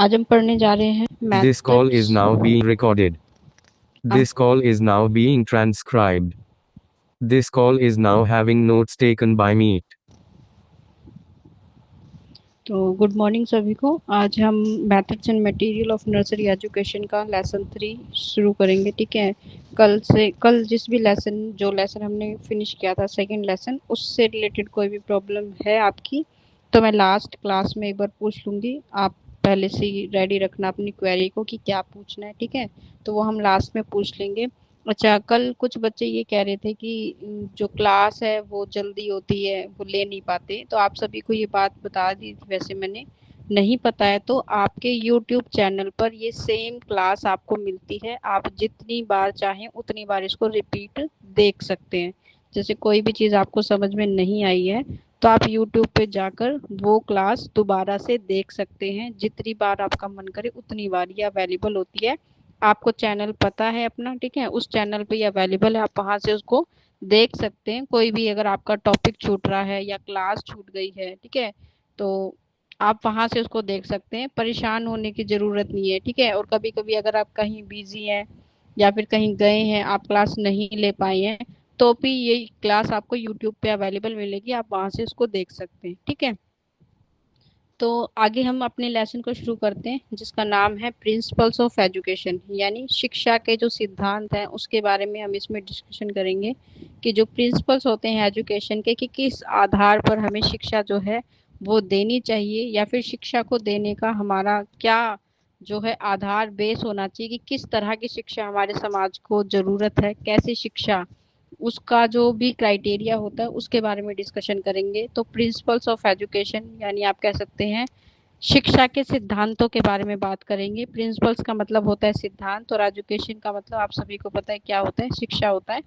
आज हम पढ़ने जा रहे हैं This call methods. is now being recorded. हम This call is now being transcribed. This call is now having notes taken by me. तो गुड मॉर्निंग सभी को। आज हम methods and material of nursery education का लेसन 3 शुरू करेंगे। ठीक है, कल जिस भी लेसन हमने फिनिश किया था, सेकंड लेसन, उससे रिलेटेड कोई भी प्रॉब्लम है आपकी तो मैं लास्ट क्लास में एक बार पूछ लूँगी। आप पहले से ही रेडी रखना अपनी क्वेरी को कि क्या पूछना है। ठीक है, तो वो हम लास्ट में पूछ लेंगे। अच्छा, कल कुछ बच्चे ये कह रहे थे कि जो क्लास है वो जल्दी होती है, वो ले नहीं पाते, तो आप सभी को ये बात बता दी थी वैसे मैंने। नहीं पता है तो आपके यूट्यूब चैनल पर ये सेम क्लास आपको मिलती है, आप जितनी बार चाहें उतनी बार इसको रिपीट देख सकते हैं। जैसे कोई भी चीज़ आपको समझ में नहीं आई है तो आप यूट्यूब पे जाकर वो क्लास दोबारा से देख सकते हैं, जितनी बार आपका मन करे उतनी बार ये अवेलेबल होती है। आपको चैनल पता है अपना, ठीक है, उस चैनल पे ये अवेलेबल है, आप वहाँ से उसको देख सकते हैं। कोई भी अगर आपका टॉपिक छूट रहा है या क्लास छूट गई है, ठीक है, तो आप वहाँ से उसको देख सकते हैं, परेशान होने की ज़रूरत नहीं है। ठीक है, और कभी कभी अगर आप कहीं बिजी हैं या फिर कहीं गए हैं, आप क्लास नहीं ले पाए हैं, तो भी ये क्लास आपको यूट्यूब पे अवेलेबल मिलेगी, आप वहाँ से उसको देख सकते हैं। ठीक है, तो आगे हम अपने लेसन को शुरू करते हैं, जिसका नाम है प्रिंसिपल्स ऑफ एजुकेशन, यानी शिक्षा के जो सिद्धांत हैं उसके बारे में हम इसमें डिस्कशन करेंगे कि जो प्रिंसिपल्स होते हैं एजुकेशन के, कि किस आधार पर हमें शिक्षा जो है वो देनी चाहिए, या फिर शिक्षा को देने का हमारा क्या जो है आधार बेस होना चाहिए, कि किस तरह की शिक्षा हमारे समाज को ज़रूरत है, कैसी शिक्षा, उसका जो भी क्राइटेरिया होता है उसके बारे में डिस्कशन करेंगे। तो प्रिंसिपल्स ऑफ एजुकेशन यानी आप कह सकते हैं शिक्षा के सिद्धांतों के बारे में बात करेंगे। प्रिंसिपल्स का मतलब होता है सिद्धांत, और एजुकेशन का मतलब आप सभी को पता है क्या होता है, शिक्षा होता है।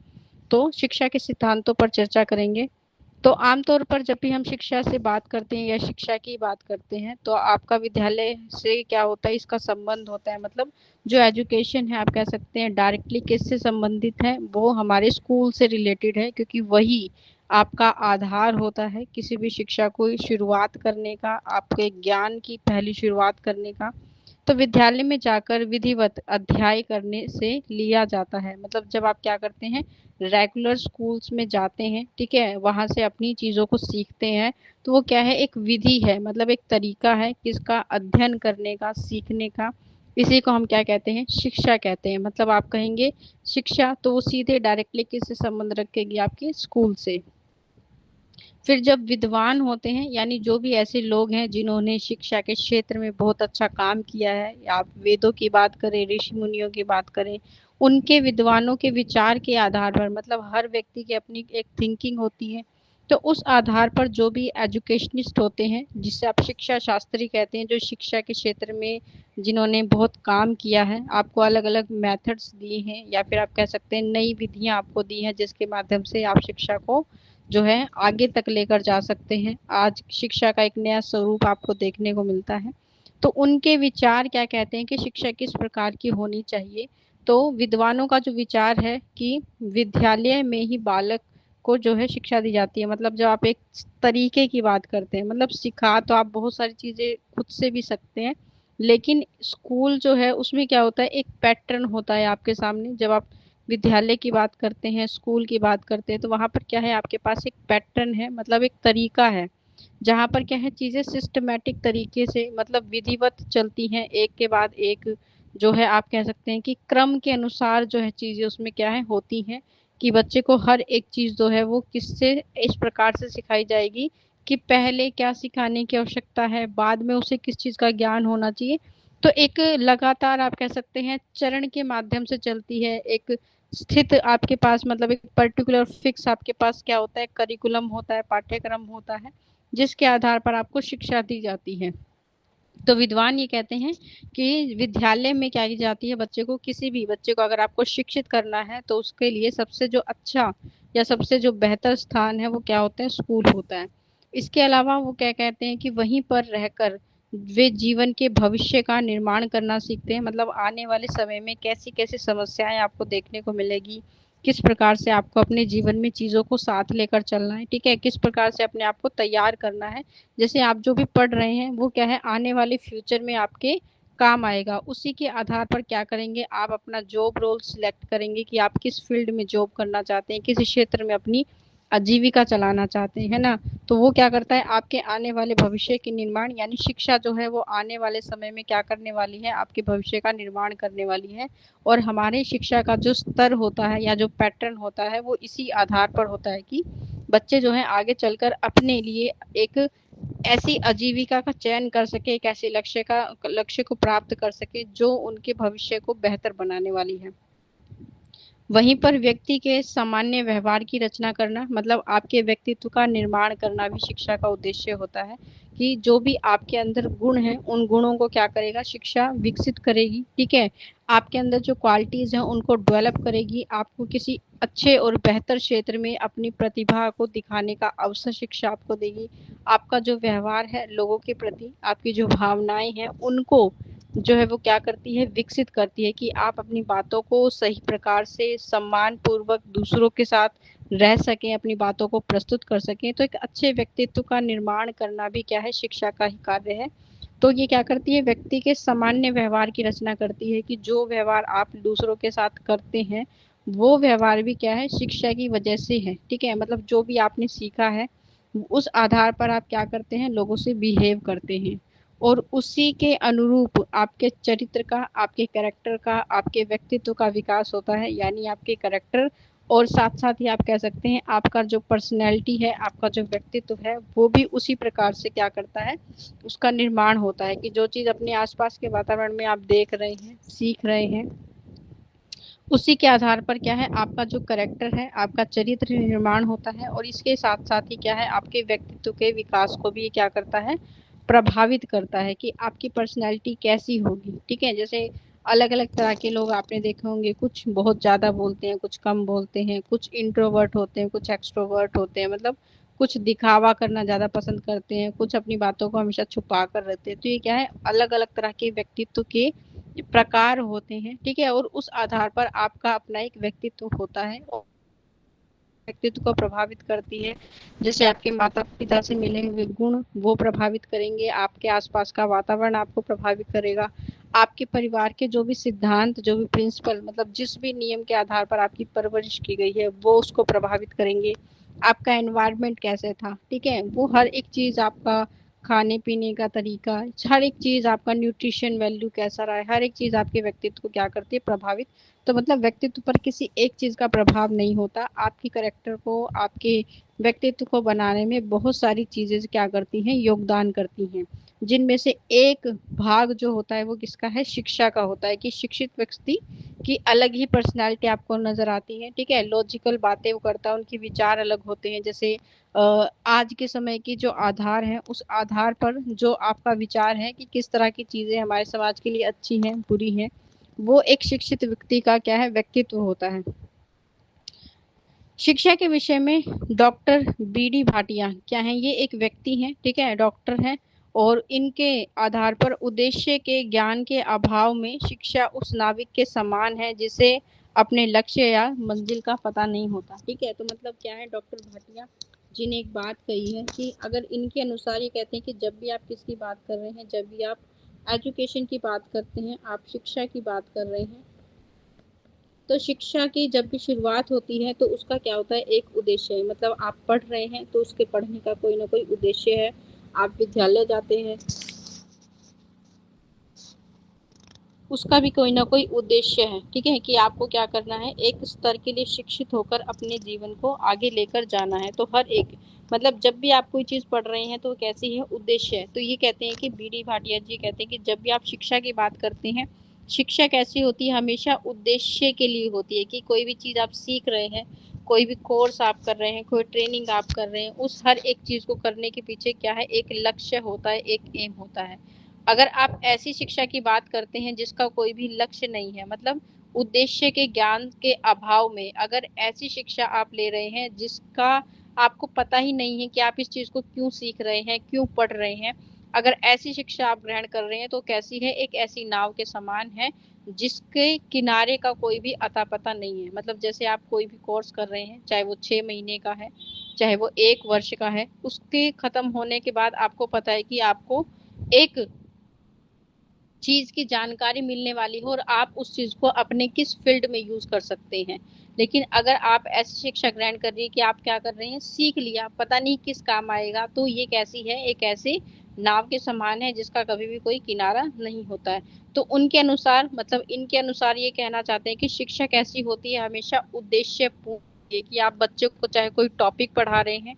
तो शिक्षा के सिद्धांतों पर चर्चा करेंगे। तो आमतौर पर जब भी हम शिक्षा से बात करते हैं या शिक्षा की बात करते हैं तो आपका विद्यालय से क्या होता है, इसका संबंध होता है। मतलब जो एजुकेशन है, आप कह सकते हैं डायरेक्टली किससे संबंधित है, वो हमारे स्कूल से रिलेटेड है, क्योंकि वही आपका आधार होता है किसी भी शिक्षा को शुरुआत करने का, आपके ज्ञान की पहली शुरुआत करने का। तो विद्यालय में जाकर विधिवत अध्याय करने से लिया जाता है। मतलब जब आप क्या करते हैं, रेगुलर स्कूल्स में जाते हैं, ठीक है, वहाँ से अपनी चीज़ों को सीखते हैं, तो वो क्या है, एक विधि है, मतलब एक तरीका है किसका, अध्ययन करने का, सीखने का। इसी को हम क्या कहते हैं, शिक्षा कहते हैं। मतलब आप कहेंगे शिक्षा तो वो सीधे डायरेक्टली किससे संबंध रखेगी, आपके स्कूल से। फिर जब विद्वान होते हैं, यानी जो भी ऐसे लोग हैं जिन्होंने शिक्षा के क्षेत्र में बहुत अच्छा काम किया है, या आप वेदों की बात करें, ऋषि मुनियों की बात करें, उनके विद्वानों के विचार के आधार पर, मतलब हर व्यक्ति की अपनी एक थिंकिंग होती है, तो उस आधार पर जो भी एजुकेशनिस्ट होते हैं, जिसे आप शिक्षा शास्त्री कहते हैं, जो शिक्षा के क्षेत्र में जिन्होंने बहुत काम किया है, आपको अलग अलग मेथड्स दिए हैं, या फिर आप कह सकते हैं नई विधियां आपको दी हैं, जिसके माध्यम से आप शिक्षा को जो है आगे तक लेकर जा सकते हैं। आज शिक्षा का एक नया स्वरूप आपको देखने को मिलता है। तो उनके विचार क्या कहते हैं कि शिक्षा किस प्रकार की होनी चाहिए। तो विद्वानों का जो विचार है कि विद्यालय में ही बालक को जो है शिक्षा दी जाती है। मतलब जब आप एक तरीके की बात करते हैं, मतलब सिखा तो आप बहुत सारी चीज़ें खुद से भी सकते हैं, लेकिन स्कूल जो है उसमें क्या होता है, एक पैटर्न होता है आपके सामने। जब आप विद्यालय की बात करते हैं, स्कूल की बात करते हैं, तो वहाँ पर क्या है, आपके पास एक पैटर्न है, मतलब एक तरीका है, जहाँ पर क्या है चीज़ें सिस्टमैटिक तरीके से, मतलब विधिवत चलती हैं, एक के बाद एक, जो है आप कह सकते हैं कि क्रम के अनुसार जो है चीज़ें उसमें क्या है होती हैं, कि बच्चे को हर एक चीज़ जो है वो किससे इस प्रकार से सिखाई जाएगी कि पहले क्या सिखाने की आवश्यकता है, बाद में उसे किस चीज़ का ज्ञान होना चाहिए। तो एक लगातार आप कह सकते हैं चरण के माध्यम से चलती है, एक स्थित आपके पास, मतलब एक पर्टिकुलर फिक्स आपके पास क्या होता है, करिकुलम होता है, पाठ्यक्रम होता है, जिसके आधार पर आपको शिक्षा दी जाती है। तो विद्वान ये कहते हैं कि विद्यालय में क्या की जाती है, बच्चे को, किसी भी बच्चे को अगर आपको शिक्षित करना है तो उसके लिए सबसे जो अच्छा या सबसे जो बेहतर स्थान है वो क्या होता है, स्कूल होता है। इसके अलावा वो क्या कहते हैं कि वहीं पर रहकर वे जीवन के भविष्य का निर्माण करना सीखते हैं। मतलब आने वाले समय में कैसी कैसी समस्याएं आपको देखने को मिलेगी, किस प्रकार से आपको अपने जीवन में चीज़ों को साथ लेकर चलना है, ठीक है, किस प्रकार से अपने आप को तैयार करना है। जैसे आप जो भी पढ़ रहे हैं वो क्या है, आने वाले फ्यूचर में आपके काम आएगा। उसी के आधार पर क्या करेंगे, आप अपना जॉब रोल सिलेक्ट करेंगे कि आप किस फील्ड में जॉब करना चाहते हैं, किस क्षेत्र में अपनी आजीविका चलाना चाहते हैं, है ना। तो वो क्या करता है, आपके आने वाले भविष्य के निर्माण, यानी शिक्षा जो है वो आने वाले समय में क्या करने वाली है, आपके भविष्य का निर्माण करने वाली है। और हमारे शिक्षा का जो स्तर होता है या जो पैटर्न होता है वो इसी आधार पर होता है कि बच्चे जो है आगे चलकर अपने लिए एक ऐसी आजीविका का चयन कर सके, एक ऐसे लक्ष्य को प्राप्त कर सके जो उनके भविष्य को बेहतर बनाने वाली है। वहीं पर व्यक्ति के सामान्य व्यवहार की रचना करना, मतलब आपके व्यक्तित्व का निर्माण करना भी शिक्षा का उद्देश्य होता है। कि जो भी आपके अंदर गुण हैं उन गुणों को क्या करेगा, शिक्षा विकसित करेगी। ठीक है, आपके अंदर जो क्वालिटीज हैं उनको डेवलप करेगी, आपको किसी अच्छे और बेहतर क्षेत्र में अपनी प्रतिभा को दिखाने का अवसर शिक्षा आपको देगी। आपका जो व्यवहार है लोगों के प्रति, आपकी जो भावनाएं हैं उनको जो है वो क्या करती है, विकसित करती है कि आप अपनी बातों को सही प्रकार से सम्मान पूर्वक दूसरों के साथ रह सकें, अपनी बातों को प्रस्तुत कर सकें। तो एक अच्छे व्यक्तित्व का निर्माण करना भी क्या है, शिक्षा का ही कार्य है। तो ये क्या करती है, व्यक्ति के सामान्य व्यवहार की रचना करती है कि जो व्यवहार आप दूसरों के साथ करते हैं वो व्यवहार भी क्या है, शिक्षा की वजह से है। ठीक है, मतलब जो भी आपने सीखा है उस आधार पर आप क्या करते हैं, लोगों से बिहेव करते हैं। और उसी के अनुरूप आपके चरित्र का, आपके कैरेक्टर का, आपके व्यक्तित्व का विकास होता है। यानी आपके कैरेक्टर और साथ साथ ही आप कह सकते हैं आपका जो पर्सनैलिटी है, आपका जो व्यक्तित्व है वो भी उसी प्रकार से क्या करता है, उसका निर्माण होता है। कि जो चीज़ अपने आसपास के वातावरण में आप देख रहे हैं, सीख रहे हैं, उसी के आधार पर क्या है, आपका जो करेक्टर है, आपका चरित्र निर्माण होता है। और इसके साथ साथ ही क्या है, आपके व्यक्तित्व के विकास को भी क्या करता है, प्रभावित करता है कि आपकी पर्सनैलिटी कैसी होगी। ठीक है, जैसे अलग अलग तरह के लोग आपने देखे होंगे, कुछ बहुत ज़्यादा बोलते हैं, कुछ कम बोलते हैं, कुछ इंट्रोवर्ट होते हैं, कुछ एक्सट्रोवर्ट होते हैं, मतलब कुछ दिखावा करना ज़्यादा पसंद करते हैं, कुछ अपनी बातों को हमेशा छुपा कर रहते हैं। तो ये क्या है, अलग अलग तरह के व्यक्तित्व के प्रकार होते हैं। ठीक है, और उस आधार पर आपका अपना एक व्यक्तित्व होता है और व्यक्तित्व को प्रभावित करती है। जैसे आपके माता पिता से मिले हुए गुण वो प्रभावित करेंगे, आपके आसपास का वातावरण आपको प्रभावित करेगा, आपके परिवार के जो भी सिद्धांत, जो भी प्रिंसिपल, मतलब जिस भी नियम के आधार पर आपकी परवरिश की गई है वो उसको प्रभावित करेंगे। आपका एनवायरनमेंट कैसे था, ठीक है, वो हर एक चीज, आपका खाने पीने का तरीका, हर एक चीज, आपका न्यूट्रिशन वैल्यू कैसा रहा है, हर एक चीज आपके व्यक्तित्व को क्या करती है, प्रभावित। तो मतलब व्यक्तित्व पर किसी एक चीज का प्रभाव नहीं होता, आपकी करेक्टर को, आपके व्यक्तित्व को बनाने में बहुत सारी चीजें क्या करती हैं, योगदान करती हैं। जिनमें से एक भाग जो होता है वो किसका है, शिक्षा का होता है। कि शिक्षित व्यक्ति की अलग ही पर्सनालिटी आपको नजर आती है। ठीक है, लॉजिकल बातें वो करता है, उनके विचार अलग होते हैं। जैसे आज के समय की जो आधार है उस आधार पर जो आपका विचार है कि किस तरह की चीजें हमारे समाज के लिए अच्छी हैं, बुरी हैं, वो एक शिक्षित व्यक्ति का क्या है, व्यक्तित्व होता है। शिक्षा के विषय में डॉक्टर बी डी भाटिया क्या है, ये एक व्यक्ति हैं, ठीक है, डॉक्टर हैं। और इनके आधार पर उद्देश्य के ज्ञान के अभाव में शिक्षा उस नाविक के समान है जिसे अपने लक्ष्य या मंजिल का पता नहीं होता। ठीक है, तो मतलब क्या है, डॉक्टर भाटिया जी ने एक बात कही है कि अगर इनके अनुसार ये कहते हैं कि जब भी आप किसकी बात कर रहे हैं, जब भी आप एजुकेशन की बात करते हैं, आप शिक्षा की बात कर रहे हैं, तो शिक्षा की जब भी शुरुआत होती है तो उसका क्या होता है, एक उद्देश्य है। मतलब आप पढ़ रहे हैं तो उसके पढ़ने का कोई ना कोई उद्देश्य है। आप विद्यालय जाते हैं, उसका भी कोई ना कोई उद्देश्य है। ठीक है, कि आपको क्या करना है, एक स्तर के लिए शिक्षित होकर अपने जीवन को आगे लेकर जाना है। तो हर एक, मतलब जब भी आप कोई चीज पढ़ रहे हैं तो कैसी है, उद्देश्य है। तो ये कहते हैं कि बी डी भाटिया जी कहते हैं कि जब भी आप शिक्षा की बात करते हैं, शिक्षा कैसी होती है, हमेशा उद्देश्य के लिए होती है। कि कोई भी चीज आप सीख रहे हैं, कोई भी कोर्स आप कर रहे हैं, कोई ट्रेनिंग आप कर रहे हैं, उस हर एक चीज को करने के पीछे क्या है, एक लक्ष्य होता है, एक एम होता है। अगर आप ऐसी शिक्षा की बात करते हैं जिसका कोई भी लक्ष्य नहीं है, मतलब उद्देश्य के ज्ञान के अभाव में अगर ऐसी शिक्षा आप ले रहे हैं जिसका आपको पता ही नहीं है कि आप इस चीज को क्यों सीख रहे हैं, क्यों पढ़ रहे हैं, अगर ऐसी शिक्षा आप ग्रहण कर रहे हैं तो कैसी है, एक ऐसी नाव के समान है जिसके किनारे का कोई भी अता पता नहीं है। मतलब जैसे आप कोई भी कोर्स कर रहे हैं, चाहे वो 6 महीने का है, चाहे वो 1 वर्ष का है, उसके खत्म होने के बाद आपको पता है कि आपको एक चीज की जानकारी मिलने वाली हो और आप उस चीज को अपने किस फील्ड में यूज कर सकते हैं। लेकिन अगर आप ऐसी शिक्षा ग्रहण कर रही है कि आप क्या कर रहे हैं, सीख लिया, पता नहीं किस काम आएगा, तो ये कैसी है, एक ऐसे नाव के समान है जिसका कभी भी कोई किनारा नहीं होता है। तो उनके अनुसार, मतलब इनके अनुसार ये कहना चाहते हैं कि शिक्षा कैसी होती है, हमेशा उद्देश्यपूर्ण। कि आप बच्चे को चाहे कोई टॉपिक पढ़ा रहे हैं,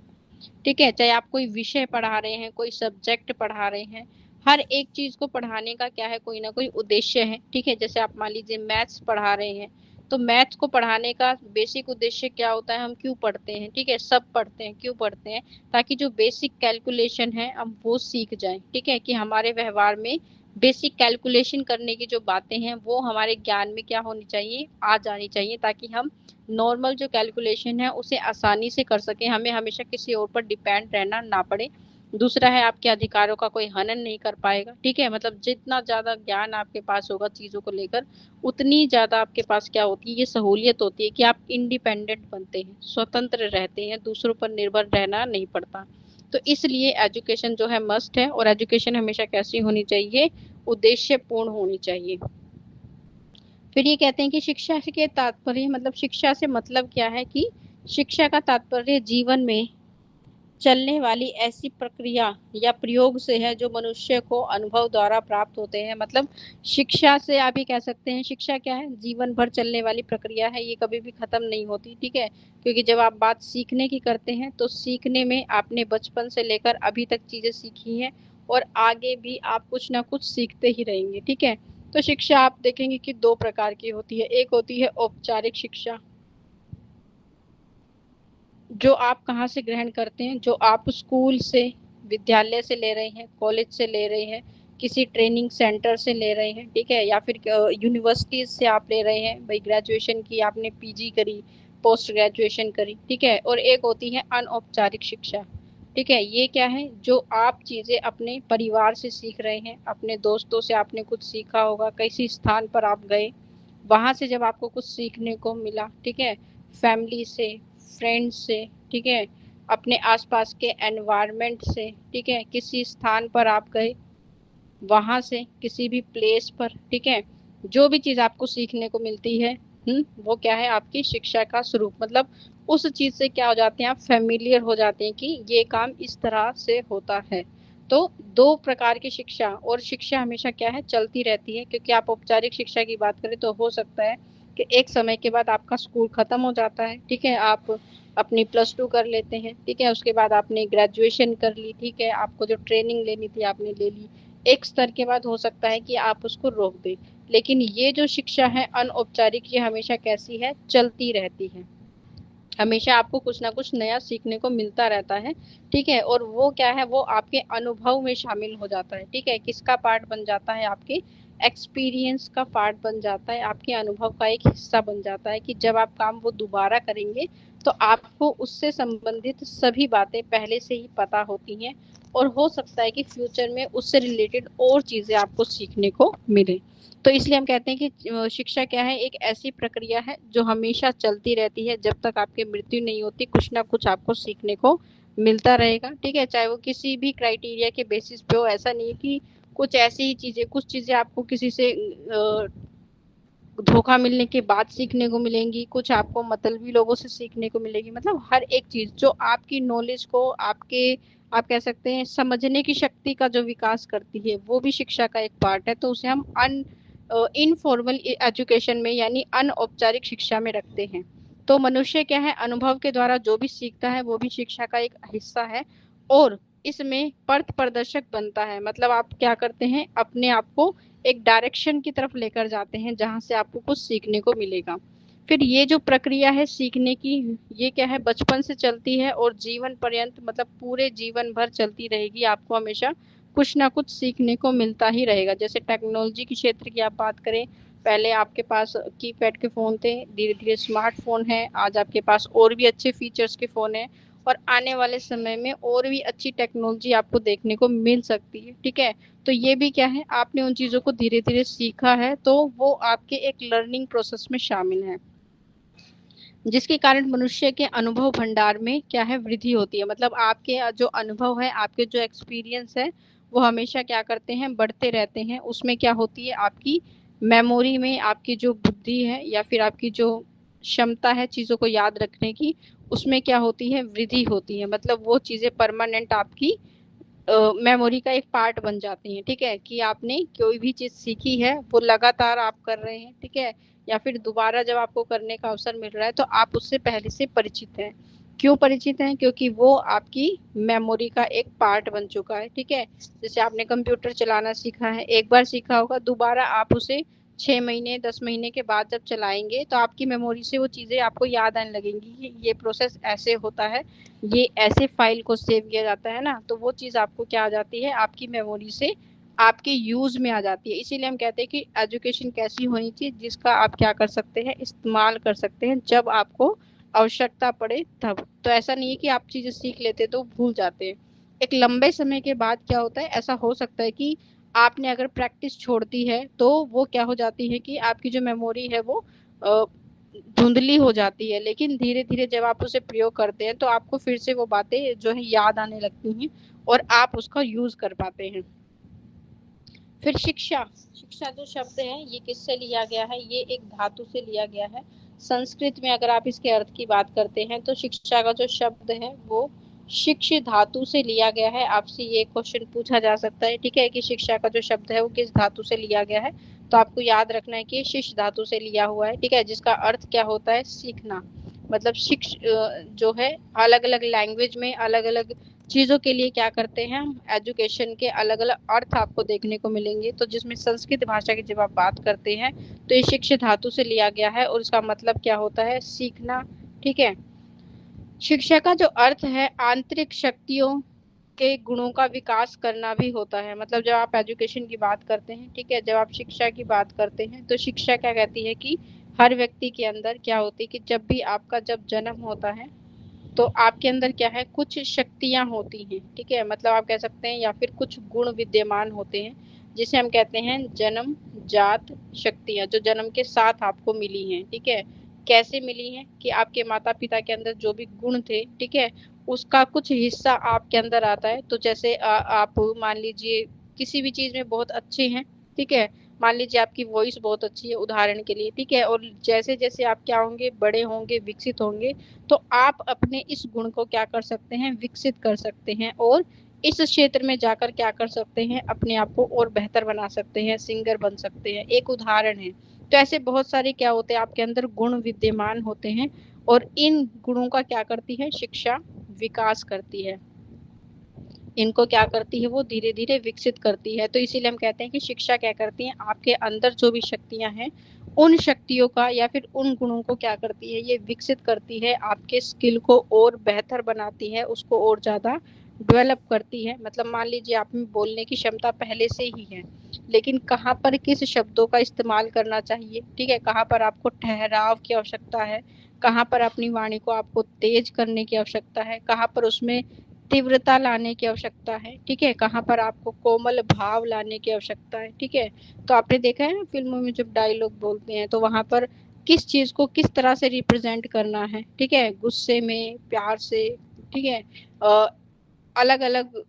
ठीक है, चाहे आप कोई विषय पढ़ा रहे हैं, कोई सब्जेक्ट पढ़ा रहे हैं, हर एक चीज को पढ़ाने का क्या है, कोई ना कोई उद्देश्य है। ठीक है, जैसे आप मान लीजिए मैथ्स पढ़ा रहे हैं, तो मैथ्स को पढ़ाने का बेसिक उद्देश्य क्या होता है, हम क्यों पढ़ते हैं, ठीक है, सब पढ़ते हैं, क्यों पढ़ते हैं, ताकि जो बेसिक कैलकुलेशन है हम वो सीख जाएं। ठीक है, कि हमारे व्यवहार में बेसिक कैलकुलेशन करने की जो बातें हैं वो हमारे ज्ञान में क्या होनी चाहिए, आ जानी चाहिए, ताकि हम नॉर्मल जो कैलकुलेशन है उसे आसानी से कर सकें, हमें हमेशा किसी और पर डिपेंड रहना ना पड़े। दूसरा है, आपके अधिकारों का कोई हनन नहीं कर पाएगा। ठीक है, मतलब जितना ज्यादा ज्ञान आपके पास होगा चीजों को लेकर, उतनी ज्यादा आपके पास क्या होती है, ये सहूलियत होती है कि आप इंडिपेंडेंट बनते हैं, स्वतंत्र रहते हैं, दूसरों पर निर्भर रहना नहीं पड़ता। तो इसलिए एजुकेशन जो है मस्ट है, और एजुकेशन हमेशा कैसी होनी चाहिए, उद्देश्यपूर्ण होनी चाहिए। फिर ये कहते हैं कि शिक्षा के तात्पर्य, मतलब शिक्षा से मतलब क्या है, कि शिक्षा का तात्पर्य जीवन में चलने वाली ऐसी प्रक्रिया या प्रयोग से है जो मनुष्य को अनुभव द्वारा प्राप्त होते हैं। मतलब शिक्षा से आप ये कह सकते हैं, शिक्षा क्या है, जीवन भर चलने वाली प्रक्रिया है, ये कभी भी खत्म नहीं होती। ठीक है, क्योंकि जब आप बात सीखने की करते हैं तो सीखने में आपने बचपन से लेकर अभी तक चीजें सीखी हैं, और आगे भी आप कुछ ना कुछ सीखते ही रहेंगे। ठीक है, तो शिक्षा आप देखेंगे कि दो प्रकार की होती है। एक होती है औपचारिक शिक्षा, जो आप कहाँ से ग्रहण करते हैं, जो आप स्कूल से, विद्यालय से ले रहे हैं, कॉलेज से ले रहे हैं, किसी ट्रेनिंग सेंटर से ले रहे हैं, ठीक है, या फिर यूनिवर्सिटीज से आप ले रहे हैं, भाई ग्रेजुएशन की आपने, पीजी करी, पोस्ट ग्रेजुएशन करी। ठीक है, और एक होती है अनौपचारिक शिक्षा। ठीक है, ये क्या है, जो आप चीजें अपने परिवार से सीख रहे हैं, अपने दोस्तों से आपने कुछ सीखा होगा, किसी स्थान पर आप गए, वहां से जब आपको कुछ सीखने को मिला, ठीक है, फैमिली से, फ्रेंड्स से, ठीक है, अपने आसपास के एनवायरनमेंट से, ठीक है, किसी स्थान पर आप गए, वहां से किसी भी प्लेस पर, ठीक है, जो भी चीज आपको सीखने को मिलती है, वो क्या है, आपकी शिक्षा का स्वरूप। मतलब उस चीज से क्या हो जाते हैं, आप फेमिलियर हो जाते हैं कि ये काम इस तरह से होता है। तो दो प्रकार की शिक्षा, और शिक्षा हमेशा क्या है, चलती रहती है। क्योंकि आप औपचारिक शिक्षा की बात करें तो हो सकता है कि एक समय के बाद आपका स्कूल खत्म हो जाता है, ठीक है, आप अपनी +2 कर लेते हैं, ठीक है, उसके बाद आपने ग्रेजुएशन कर ली, ठीक है, आपको जो ट्रेनिंग लेनी थी आपने ले ली, एक स्तर के बाद हो सकता है कि आप उसको रोक दें। लेकिन ये जो शिक्षा है अनौपचारिक, ये हमेशा कैसी है, चलती रहती है, हमेशा आपको कुछ ना कुछ नया सीखने को मिलता रहता है। ठीक है, और वो क्या है, वो आपके अनुभव में शामिल हो जाता है। ठीक है, किसका पार्ट बन जाता है, आपके एक्सपीरियंस का पार्ट बन जाता है, आपके अनुभव का एक हिस्सा बन जाता है, कि जब आप काम वो दोबारा करेंगे तो आपको उससे संबंधित सभी बातें पहले से ही पता होती हैं, और हो सकता है कि फ्यूचर में उससे रिलेटेड और चीजें आपको सीखने को मिले। तो इसलिए हम कहते हैं कि शिक्षा क्या है, एक ऐसी प्रक्रिया है जो हमेशा चलती रहती है, जब तक आपकी मृत्यु नहीं होती कुछ ना कुछ आपको सीखने को मिलता रहेगा। ठीक है, चाहे वो किसी भी क्राइटेरिया के बेसिस पे हो, ऐसा नहीं है कि कुछ ऐसी ही चीजें, कुछ चीजें आपको किसी से धोखा मिलने के बाद सीखने को मिलेंगी, कुछ आपको मतलबी लोगों से सीखने को मिलेगी। मतलब हर एक चीज जो आपकी नॉलेज को, आपके, आप कह सकते हैं समझने की शक्ति का जो विकास करती है, वो भी शिक्षा का एक पार्ट है। तो उसे हम इनफॉर्मल एजुकेशन में, यानी अनौपचारिक शिक्षा में रखते हैं। तो मनुष्य क्या है, अनुभव के द्वारा जो भी सीखता है वो भी शिक्षा का एक हिस्सा है, और इसमें पथ प्रदर्शक बनता है। मतलब आप क्या करते हैं, अपने आप को एक डायरेक्शन की तरफ लेकर जाते हैं जहां से आपको कुछ सीखने को मिलेगा। फिर ये जो प्रक्रिया है सीखने की, ये क्या है, बचपन से चलती है और जीवन पर्यंत, मतलब पूरे जीवन भर चलती रहेगी। आपको हमेशा कुछ ना कुछ सीखने को मिलता ही रहेगा। जैसे टेक्नोलॉजी की क्षेत्र की आप बात करें, पहले आपके पास कीपैड के फोन थे, धीरे धीरे स्मार्टफोन है, आज आपके पास और भी अच्छे फीचर्स के फोन है, और आने वाले समय में और भी अच्छी टेक्नोलॉजी आपको देखने को मिल सकती है। ठीक है, तो ये भी क्या है, आपने उन चीजों को धीरे धीरे सीखा है, तो वो आपके एक लर्निंग प्रोसेस में शामिल है, जिसके कारण मनुष्य के अनुभव भंडार में क्या है, वृद्धि होती है। मतलब आपके जो अनुभव है, आपके जो एक्सपीरियंस है, वो हमेशा क्या करते हैं, बढ़ते रहते हैं। उसमें क्या होती है, आपकी मेमोरी में आपकी जो बुद्धि है या फिर आपकी जो क्षमता है चीजों को याद रखने की, उसमें क्या होती है, वृद्धि होती है। मतलब वो चीजें परमानेंट आपकी मेमोरी का एक पार्ट बन जाती हैं। ठीक है, कि आपने कोई भी चीज सीखी है वो लगातार आप कर रहे हैं। ठीक है, या फिर दोबारा जब आपको करने का अवसर मिल रहा है तो आप उससे पहले से परिचित हैं। क्यों परिचित हैं? क्योंकि वो आपकी मेमोरी का एक पार्ट बन चुका है। ठीक है, जैसे आपने कंप्यूटर चलाना सीखा है, एक बार सीखा होगा, दोबारा आप उसे 6 महीने 10 महीने के बाद जब चलाएंगे तो आपकी मेमोरी से वो चीजें आपको याद आने लगेंगी कि ये प्रोसेस ऐसे होता है, ये ऐसे फाइल को सेव किया जाता है ना। तो वो चीज आपको क्या आ जाती है, आपकी मेमोरी से आपके यूज में आ जाती है। इसीलिए हम कहते हैं कि एजुकेशन कैसी होनी चाहिए, जिसका आप क्या कर सकते हैं, इस्तेमाल कर सकते हैं जब आपको आवश्यकता पड़े तब। तो ऐसा नहीं है कि आप चीजें सीख लेते तो भूल जाते हैं। एक लंबे समय के बाद क्या होता है, ऐसा हो सकता है कि आपने अगर प्रैक्टिस छोड़ दी है तो वो क्या हो जाती है कि आपकी जो मेमोरी है वो धुंधली हो जाती है। लेकिन धीरे धीरे जब आप उसे प्रयोग करते हैं तो आपको फिर से वो बातें जो है याद आने लगती हैं और आप उसका यूज कर पाते हैं। फिर शिक्षा। शिक्षा जो शब्द है ये किससे लिया गया है, ये एक धातु से लिया गया है। संस्कृत में अगर आप इसके अर्थ की बात करते हैं तो शिक्षा का जो शब्द है वो शिक्ष धातु से लिया गया है। आपसे ये क्वेश्चन पूछा जा सकता है, ठीक है, कि शिक्षा का जो शब्द है वो किस धातु से लिया गया है। तो आपको याद रखना है कि शिक्ष धातु से लिया हुआ है। ठीक है, जिसका अर्थ क्या होता है, सीखना। मतलब शिक्ष जो है अलग अलग लैंग्वेज में अलग अलग चीजों के लिए क्या करते हैं हम, एजुकेशन के अलग अलग अर्थ आपको देखने को मिलेंगे। तो जिसमें संस्कृत भाषा की जब आप बात करते हैं तो ये शिक्ष धातु से लिया गया है और इसका मतलब क्या होता है, सीखना। ठीक है, शिक्षा का जो अर्थ है आंतरिक शक्तियों के गुणों का विकास करना भी होता है। मतलब जब आप एजुकेशन की बात करते हैं, ठीक है, जब आप शिक्षा की बात करते हैं तो शिक्षा क्या कहती है कि हर व्यक्ति के अंदर क्या होती है कि जब भी आपका जब जन्म होता है तो आपके अंदर क्या है, कुछ शक्तियां होती हैं। ठीक है, मतलब आप कह सकते हैं या फिर कुछ गुण विद्यमान होते हैं जिसे हम कहते हैं जन्म जात शक्तियां, जो जन्म के साथ आपको मिली हैं। ठीक है, कैसे मिली हैं कि आपके माता पिता के अंदर जो भी गुण थे, ठीक है, उसका कुछ हिस्सा आपके अंदर आता है। तो जैसे आप मान लीजिए किसी भी चीज में बहुत अच्छे हैं। ठीक है, मान लीजिए आपकी वॉइस बहुत अच्छी है उदाहरण के लिए। ठीक है, और जैसे जैसे आप क्या होंगे, बड़े होंगे, विकसित होंगे, तो आप अपने इस गुण को क्या कर सकते हैं, विकसित कर सकते हैं और इस क्षेत्र में जाकर क्या कर सकते हैं, अपने आप को और बेहतर बना सकते हैं, सिंगर बन सकते हैं। एक उदाहरण है। तो ऐसे बहुत सारे क्या होते हैं, आपके अंदर गुण विद्यमान होते हैं और इन गुणों का क्या करती है शिक्षा, विकास करती है। इनको क्या करती है, वो धीरे धीरे विकसित करती है। तो इसीलिए हम कहते हैं कि शिक्षा क्या करती है, आपके अंदर जो भी शक्तियां हैं उन शक्तियों का या फिर उन गुणों को क्या करती है, ये विकसित करती है, आपके स्किल को और बेहतर बनाती है, उसको और ज्यादा डेवलप करती है। मतलब मान लीजिए आप में बोलने की क्षमता पहले से ही है, लेकिन कहाँ पर किस शब्दों का इस्तेमाल करना चाहिए, ठीक है, कहाँ पर आपको ठहराव की आवश्यकता है, कहाँ पर अपनी वाणी को आपको तेज करने की आवश्यकता है, कहाँ पर उसमें तीव्रता लाने की आवश्यकता है। ठीक है, कहाँ पर आपको कोमल भाव लाने की आवश्यकता है। ठीक है, तो आपने देखा है ना फिल्मों में जब डायलॉग बोलते हैं तो वहां पर किस चीज को किस तरह से रिप्रेजेंट करना है। ठीक है, गुस्से में, प्यार से। ठीक है, अलग अलग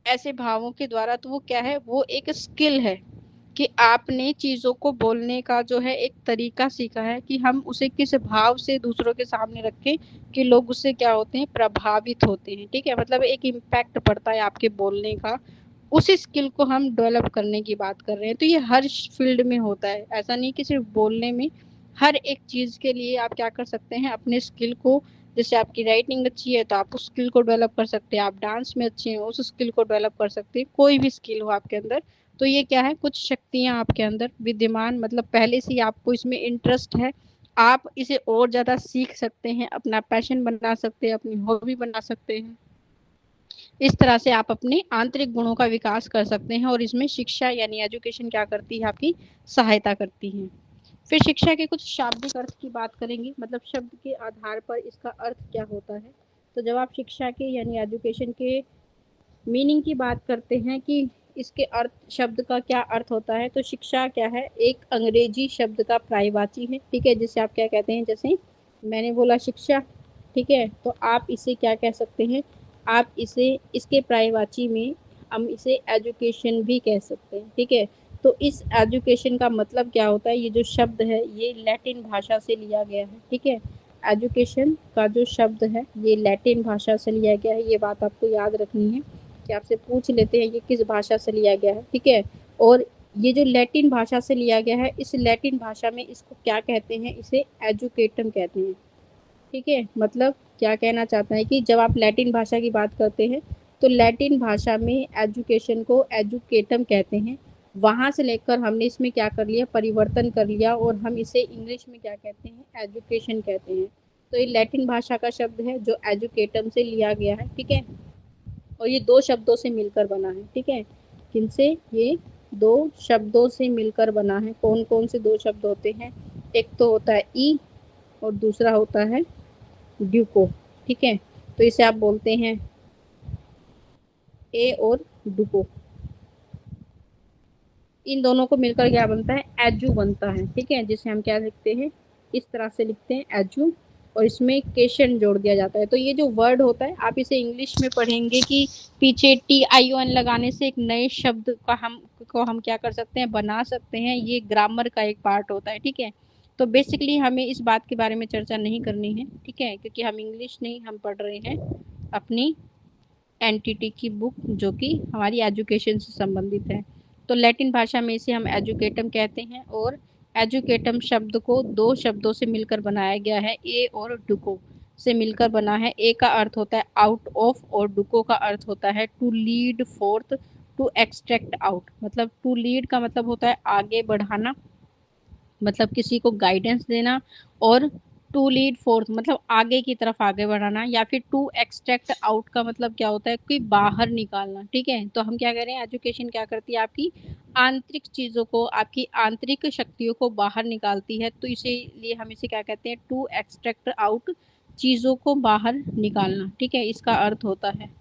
ऐसे भावों के द्वारा। तो वो क्या है, वो एक स्किल है कि आपने चीजों को बोलने का जो है एक तरीका सीखा है कि हम उसे किस भाव से दूसरों के सामने रखें कि लोग उससे क्या होते हैं, प्रभावित होते हैं। ठीक है, मतलब एक इम्पैक्ट पड़ता है आपके बोलने का। उस स्किल को हम डेवलप करने की बात कर रहे हैं। तो ये हर फील्ड में होता है, ऐसा नहीं कि सिर्फ बोलने में। हर एक चीज के लिए आप क्या कर सकते हैं, अपने स्किल को, जैसे आपकी राइटिंग अच्छी है तो आप उस स्किल को डेवलप कर सकते हैं, आप डांस में अच्छे हैं उस स्किल को डेवलप कर सकते हैं, कोई भी स्किल हो आपके अंदर। तो ये क्या है, कुछ शक्तियां आपके अंदर विद्यमान, मतलब पहले से ही आपको इसमें इंटरेस्ट है, आप इसे और ज्यादा सीख सकते हैं, अपना पैशन बना सकते हैं, अपनी हॉबी बना सकते हैं। इस तरह से आप अपने आंतरिक गुणों का विकास कर सकते हैं और इसमें शिक्षा यानी एजुकेशन क्या करती है, आपकी सहायता करती है। फिर शिक्षा के कुछ शाब्दिक अर्थ की बात करेंगे, मतलब शब्द के आधार पर इसका अर्थ क्या होता है। तो जब आप शिक्षा के यानी एजुकेशन के मीनिंग की बात करते हैं कि इसके अर्थ, शब्द का क्या अर्थ होता है, तो शिक्षा क्या है, एक अंग्रेजी शब्द का पर्यायवाची है। ठीक है, जिसे आप क्या कहते हैं, जैसे मैंने बोला शिक्षा। ठीक है, तो आप इसे क्या कह सकते हैं, आप इसे इसके पर्यायवाची में हम इसे एजुकेशन भी कह सकते हैं। ठीक है, तो इस एजुकेशन का मतलब क्या होता है, ये जो शब्द है ये लैटिन भाषा से लिया गया है। ठीक है, एजुकेशन का जो शब्द है ये लैटिन भाषा से लिया गया है। ये बात आपको याद रखनी है कि आपसे पूछ लेते हैं ये किस भाषा से लिया गया है। ठीक है, और ये जो लैटिन भाषा से लिया गया है, इस लैटिन भाषा में इसको क्या कहते हैं, इसे एजुकेटम कहते हैं। ठीक है, मतलब क्या कहना चाहता है कि जब आप लैटिन भाषा की बात करते हैं तो लैटिन भाषा में एजुकेशन को एजुकेटम कहते हैं। वहां से लेकर हमने इसमें क्या कर लिया, परिवर्तन कर लिया, और हम इसे इंग्लिश में क्या कहते हैं, एजुकेशन कहते हैं। तो ये लैटिन भाषा का शब्द है जो एजुकेटम से लिया गया है। ठीक है, और ये दो शब्दों से मिलकर बना है। ठीक है, किनसे, ये दो शब्दों से मिलकर बना है। कौन कौन से दो शब्द होते हैं, एक तो होता है ई और दूसरा होता है ड्यूको। ठीक है, तो इसे आप बोलते हैं ए और डुको। इन दोनों को मिलकर क्या बनता है, एजू बनता है। ठीक है, जिसे हम क्या लिखते हैं, इस तरह से लिखते हैं एजू, और इसमें केशन जोड़ दिया जाता है। तो ये जो वर्ड होता है आप इसे इंग्लिश में पढ़ेंगे कि पीछे टी आई ओ एन लगाने से एक नए शब्द का हम क्या कर सकते हैं, बना सकते हैं। ये ग्रामर का एक पार्ट होता है। ठीक है, तो बेसिकली हमें इस बात के बारे में चर्चा नहीं करनी है। ठीक है, क्योंकि हम इंग्लिश नहीं, हम पढ़ रहे हैं अपनी एनटीटी की बुक जो कि हमारी एजुकेशन से संबंधित है। तो लैटिन भाषा में इसे हम एजुकेटम कहते हैं, और एजुकेटम शब्द को दो शब्दों से मिलकर बनाया गया है, ए और डुको से मिलकर बना है। ए का अर्थ होता है आउट ऑफ, और डुको का अर्थ होता है to lead forth, to extract out. मतलब टू लीड का मतलब होता है आगे बढ़ाना, मतलब किसी को गाइडेंस देना, और टू लीड फोर्थ मतलब आगे की तरफ आगे बढ़ाना, या फिर टू एक्सट्रैक्ट आउट का मतलब क्या होता है कि बाहर निकालना। ठीक है, तो हम क्या कह रहे हैं, एजुकेशन क्या करती है, आपकी आंतरिक चीजों को, आपकी आंतरिक शक्तियों को बाहर निकालती है। तो इसीलिए हम इसे क्या कहते हैं, टू एक्सट्रैक्ट आउट, चीजों को बाहर निकालना। ठीक है, इसका अर्थ होता है।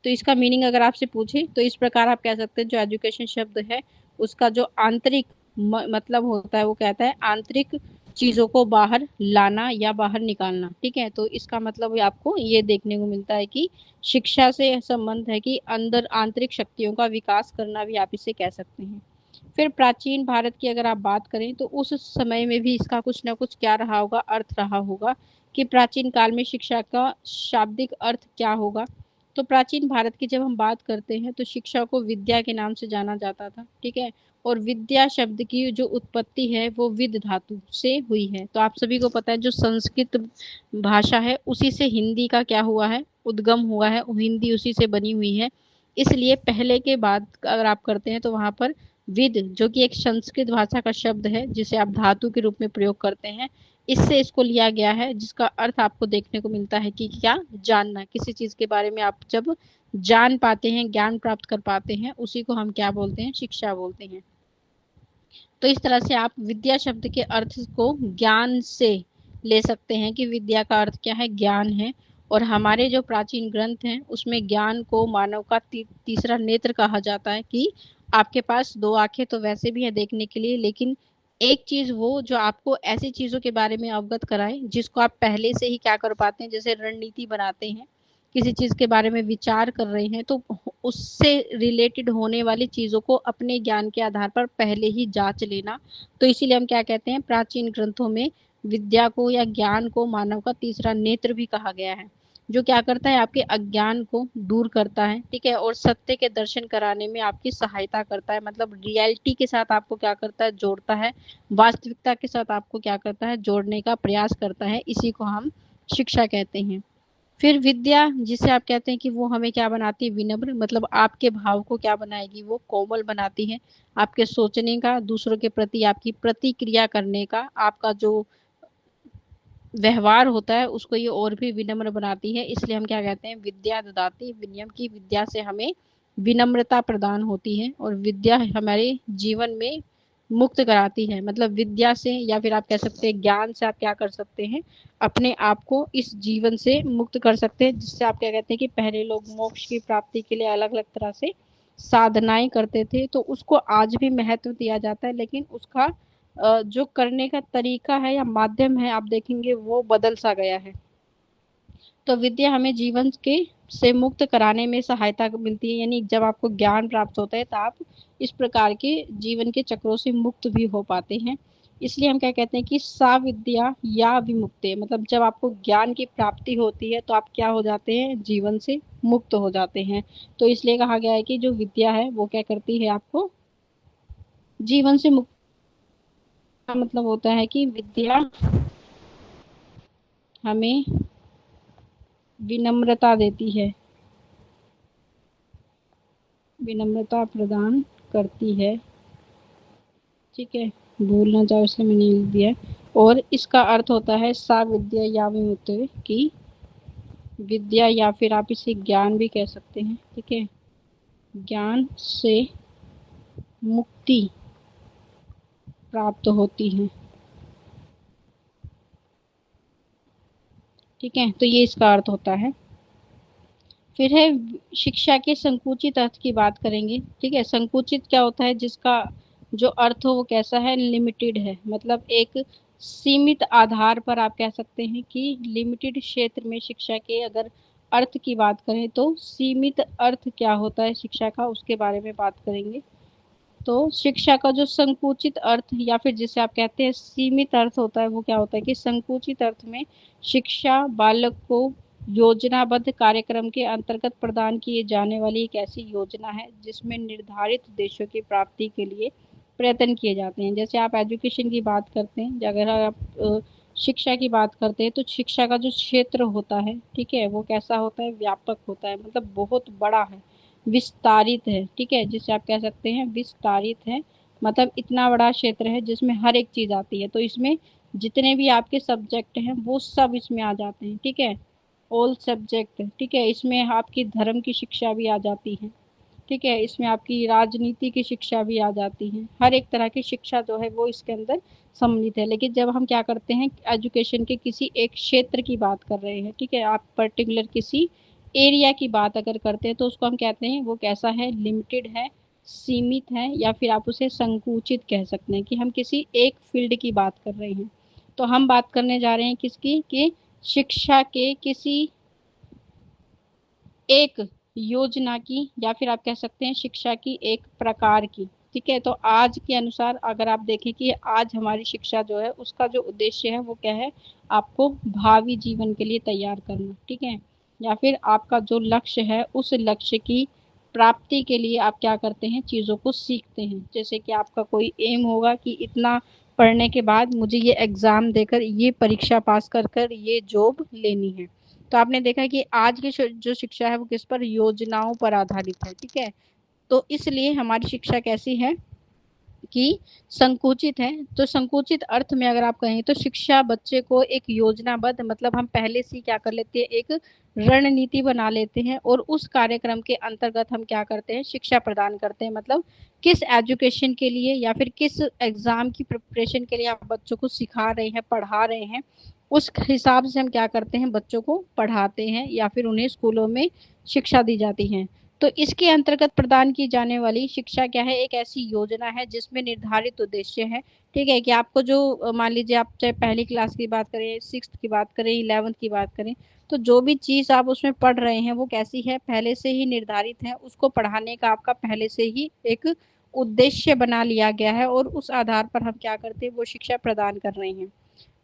तो इसका मीनिंग अगर आपसे पूछे तो इस प्रकार आप कह सकते हैं, जो एजुकेशन शब्द है उसका जो आंतरिक मतलब होता है वो कहता है आंतरिक चीजों को बाहर लाना या बाहर निकालना। ठीक है, तो इसका मतलब आपको ये देखने को मिलता है कि शिक्षा से संबंध है कि अंदर आंतरिक शक्तियों का विकास करना भी आप इसे कह सकते हैं। फिर प्राचीन भारत की अगर आप बात करें तो उस समय में भी इसका कुछ ना कुछ क्या रहा होगा, अर्थ रहा होगा कि प्राचीन काल में शिक्षा का शाब्दिक अर्थ क्या होगा। तो प्राचीन भारत की जब हम बात करते हैं तो शिक्षा को विद्या के नाम से जाना जाता था। ठीक है, और विद्या शब्द की जो उत्पत्ति है वो विद धातु से हुई है। तो आप सभी को पता है जो संस्कृत भाषा है उसी से हिंदी का क्या हुआ है, उद्गम हुआ है, हिंदी उसी से बनी हुई है। इसलिए पहले के बाद अगर आप करते हैं तो वहां पर विद, जो कि एक संस्कृत भाषा का शब्द है जिसे आप धातु के रूप में प्रयोग करते हैं, इससे इसको लिया गया है, जिसका अर्थ आपको देखने को मिलता है कि क्या, जानना। किसी चीज के बारे में आप जब जान पाते हैं, ज्ञान प्राप्त कर पाते हैं, उसी को हम क्या बोलते हैं, शिक्षा बोलते हैं। तो इस तरह से आप विद्या शब्द के अर्थ को ज्ञान से ले सकते हैं कि विद्या का अर्थ क्या है, ज्ञान है। और हमारे जो प्राचीन ग्रंथ हैं उसमें ज्ञान को मानव का तीसरा नेत्र कहा जाता है कि आपके पास दो आंखें तो वैसे भी है देखने के लिए, लेकिन एक चीज वो जो आपको ऐसी चीजों के बारे में अवगत कराए जिसको आप पहले से ही क्या कर पाते हैं, जैसे रणनीति बनाते हैं, किसी चीज के बारे में विचार कर रहे हैं तो उससे रिलेटेड होने वाली चीजों को अपने ज्ञान के आधार पर पहले ही जांच लेना। तो इसीलिए हम क्या कहते हैं, प्राचीन ग्रंथों में विद्या को या ज्ञान को मानव का तीसरा नेत्र भी कहा गया है, जो क्या करता है, आपके अज्ञान को दूर करता है। ठीक है, और सत्य के दर्शन कराने में आपकी सहायता करता है, मतलब रियलिटी के साथ आपको क्या करता है, जोड़ता है, वास्तविकता के साथ आपको क्या करता है, जोड़ने का प्रयास करता है। इसी को हम शिक्षा कहते हैं। फिर विद्या जिसे आप कहते हैं कि वो हमें क्या बनाती है, विनम्र, मतलब आपके भाव को क्या बनाएगी, वो कोमल बनाती है। आपके सोचने का, दूसरों के प्रति आपकी प्रतिक्रिया करने का, आपका जो व्यवहार होता है उसको ये और भी विनम्र बनाती है। इसलिए हम क्या कहते हैं, विद्या ददाति विनयम, की विद्या से हमें विनम्रता प्रदान होती है, और विद्या हमारे जीवन में मुक्त कराती है। मतलब विद्या से या फिर आप कह सकते हैं ज्ञान से आप क्या कर सकते हैं, अपने आप को इस जीवन से मुक्त कर सकते हैं। जिससे आप क्या कहते हैं कि पहले लोग मोक्ष की प्राप्ति के लिए अलग अलग तरह से साधनाएं करते थे, तो उसको आज भी महत्व दिया जाता है, लेकिन उसका जो करने का तरीका है या माध्यम है, आप देखेंगे वो बदल सा गया है। तो विद्या हमें जीवन के से मुक्त कराने में सहायता मिलती है, यानी जब आपको ज्ञान प्राप्त होता है तो आप इस प्रकार के जीवन के चक्रों से मुक्त भी हो पाते हैं। इसलिए हम क्या कहते हैं कि सा विद्या या विमुक्ति, मतलब जब आपको ज्ञान की प्राप्ति होती है तो आप क्या हो जाते हैं, जीवन से मुक्त हो जाते हैं। तो इसलिए कहा गया है कि जो विद्या है वो क्या करती है, आपको जीवन से मुक्त का मतलब होता है कि विद्या हमें विनम्रता देती है, विनम्रता प्रदान करती है। ठीक है, भूलना चाहो इसलिए मैंने लिख दिया है। और इसका अर्थ होता है सा विद्या या विमुक्ति की विद्या, या फिर आप इसे ज्ञान भी कह सकते हैं। ठीक है, ज्ञान से मुक्ति प्राप्त होती है। ठीक है, तो ये इसका अर्थ होता है। फिर है शिक्षा के संकुचित अर्थ की बात करेंगे। ठीक है, संकुचित क्या होता है, जिसका जो अर्थ हो वो कैसा है, लिमिटेड है, मतलब एक सीमित आधार पर आप कह सकते हैं कि लिमिटेड क्षेत्र में शिक्षा के अगर अर्थ की बात करें तो सीमित अर्थ क्या होता है शिक्षा का, उसके बारे में बात करेंगे। तो शिक्षा का जो संकुचित अर्थ या फिर जिसे आप कहते हैं सीमित अर्थ होता है, वो क्या होता है कि संकुचित अर्थ में शिक्षा बालक को योजनाबद्ध कार्यक्रम के अंतर्गत प्रदान किए जाने वाली एक ऐसी योजना है जिसमें निर्धारित उद्देश्यों की प्राप्ति के लिए प्रयत्न किए जाते हैं। जैसे आप एजुकेशन की बात करते हैं, अगर आप शिक्षा की बात करते हैं तो शिक्षा का जो क्षेत्र होता है, ठीक है, वो कैसा होता है, व्यापक होता है, मतलब बहुत बड़ा है, विस्तारित है। ठीक है, जिसे आप कह सकते हैं विस्तारित है, मतलब इतना बड़ा क्षेत्र है जिसमें हर एक चीज आती है। तो इसमें जितने भी आपके सब्जेक्ट हैं वो सब इसमें आ जाते हैं। ठीक है, ऑल सब्जेक्ट। ठीक है, इसमें आपकी धर्म की शिक्षा भी आ जाती है। ठीक है, इसमें आपकी राजनीति की शिक्षा भी आ जाती है, हर एक तरह की शिक्षा जो है वो इसके अंदर सम्मिलित है। लेकिन जब हम क्या करते हैं, एजुकेशन के किसी एक क्षेत्र की बात कर रहे हैं, ठीक है, आप पर्टिकुलर किसी एरिया की बात अगर करते हैं तो उसको हम कहते हैं वो कैसा है, लिमिटेड है, सीमित है, या फिर आप उसे संकुचित कह सकते हैं कि हम किसी एक फील्ड की बात कर रहे हैं। तो हम बात करने जा रहे हैं किसकी, कि शिक्षा के किसी एक योजना की, या फिर आप कह सकते हैं शिक्षा की एक प्रकार की। ठीक है, तो आज के अनुसार अगर आप देखें कि आज हमारी शिक्षा जो है उसका जो उद्देश्य है वो क्या है, आपको भावी जीवन के लिए तैयार करना। ठीक है, या फिर आपका जो लक्ष्य है उस लक्ष्य की प्राप्ति के लिए आप क्या करते हैं, चीज़ों को सीखते हैं। जैसे कि आपका कोई एम होगा कि इतना पढ़ने के बाद मुझे ये एग्ज़ाम देकर ये परीक्षा पास कर कर ये जॉब लेनी है। तो आपने देखा कि आज की जो शिक्षा है वो किस पर, योजनाओं पर आधारित है। ठीक है, तो इसलिए हमारी शिक्षा कैसी है कि संकुचित है। तो संकुचित अर्थ में अगर आप कहें तो शिक्षा बच्चे को एक योजनाबद्ध, मतलब हम पहले से क्या कर लेते हैं, एक रणनीति बना लेते हैं और उस कार्यक्रम के अंतर्गत हम क्या करते हैं, शिक्षा प्रदान करते हैं। मतलब किस एजुकेशन के लिए या फिर किस एग्जाम की प्रिपरेशन के लिए आप बच्चों को सिखा रहे हैं, पढ़ा रहे हैं, उस हिसाब से हम क्या करते हैं, बच्चों को पढ़ाते हैं या फिर उन्हें स्कूलों में शिक्षा दी जाती है। तो इसके अंतर्गत प्रदान की जाने वाली शिक्षा क्या है, एक ऐसी योजना है जिसमें निर्धारित उद्देश्य है। ठीक है, कि आपको जो मान लीजिए आप चाहे पहली क्लास की बात करें, सिक्स की बात करें, 11th की बात करें, तो जो भी चीज़ आप उसमें पढ़ रहे हैं वो कैसी है, पहले से ही निर्धारित है, उसको पढ़ाने का आपका पहले से ही एक उद्देश्य बना लिया गया है और उस आधार पर हम क्या करते हैं, वो शिक्षा प्रदान कर रहे हैं।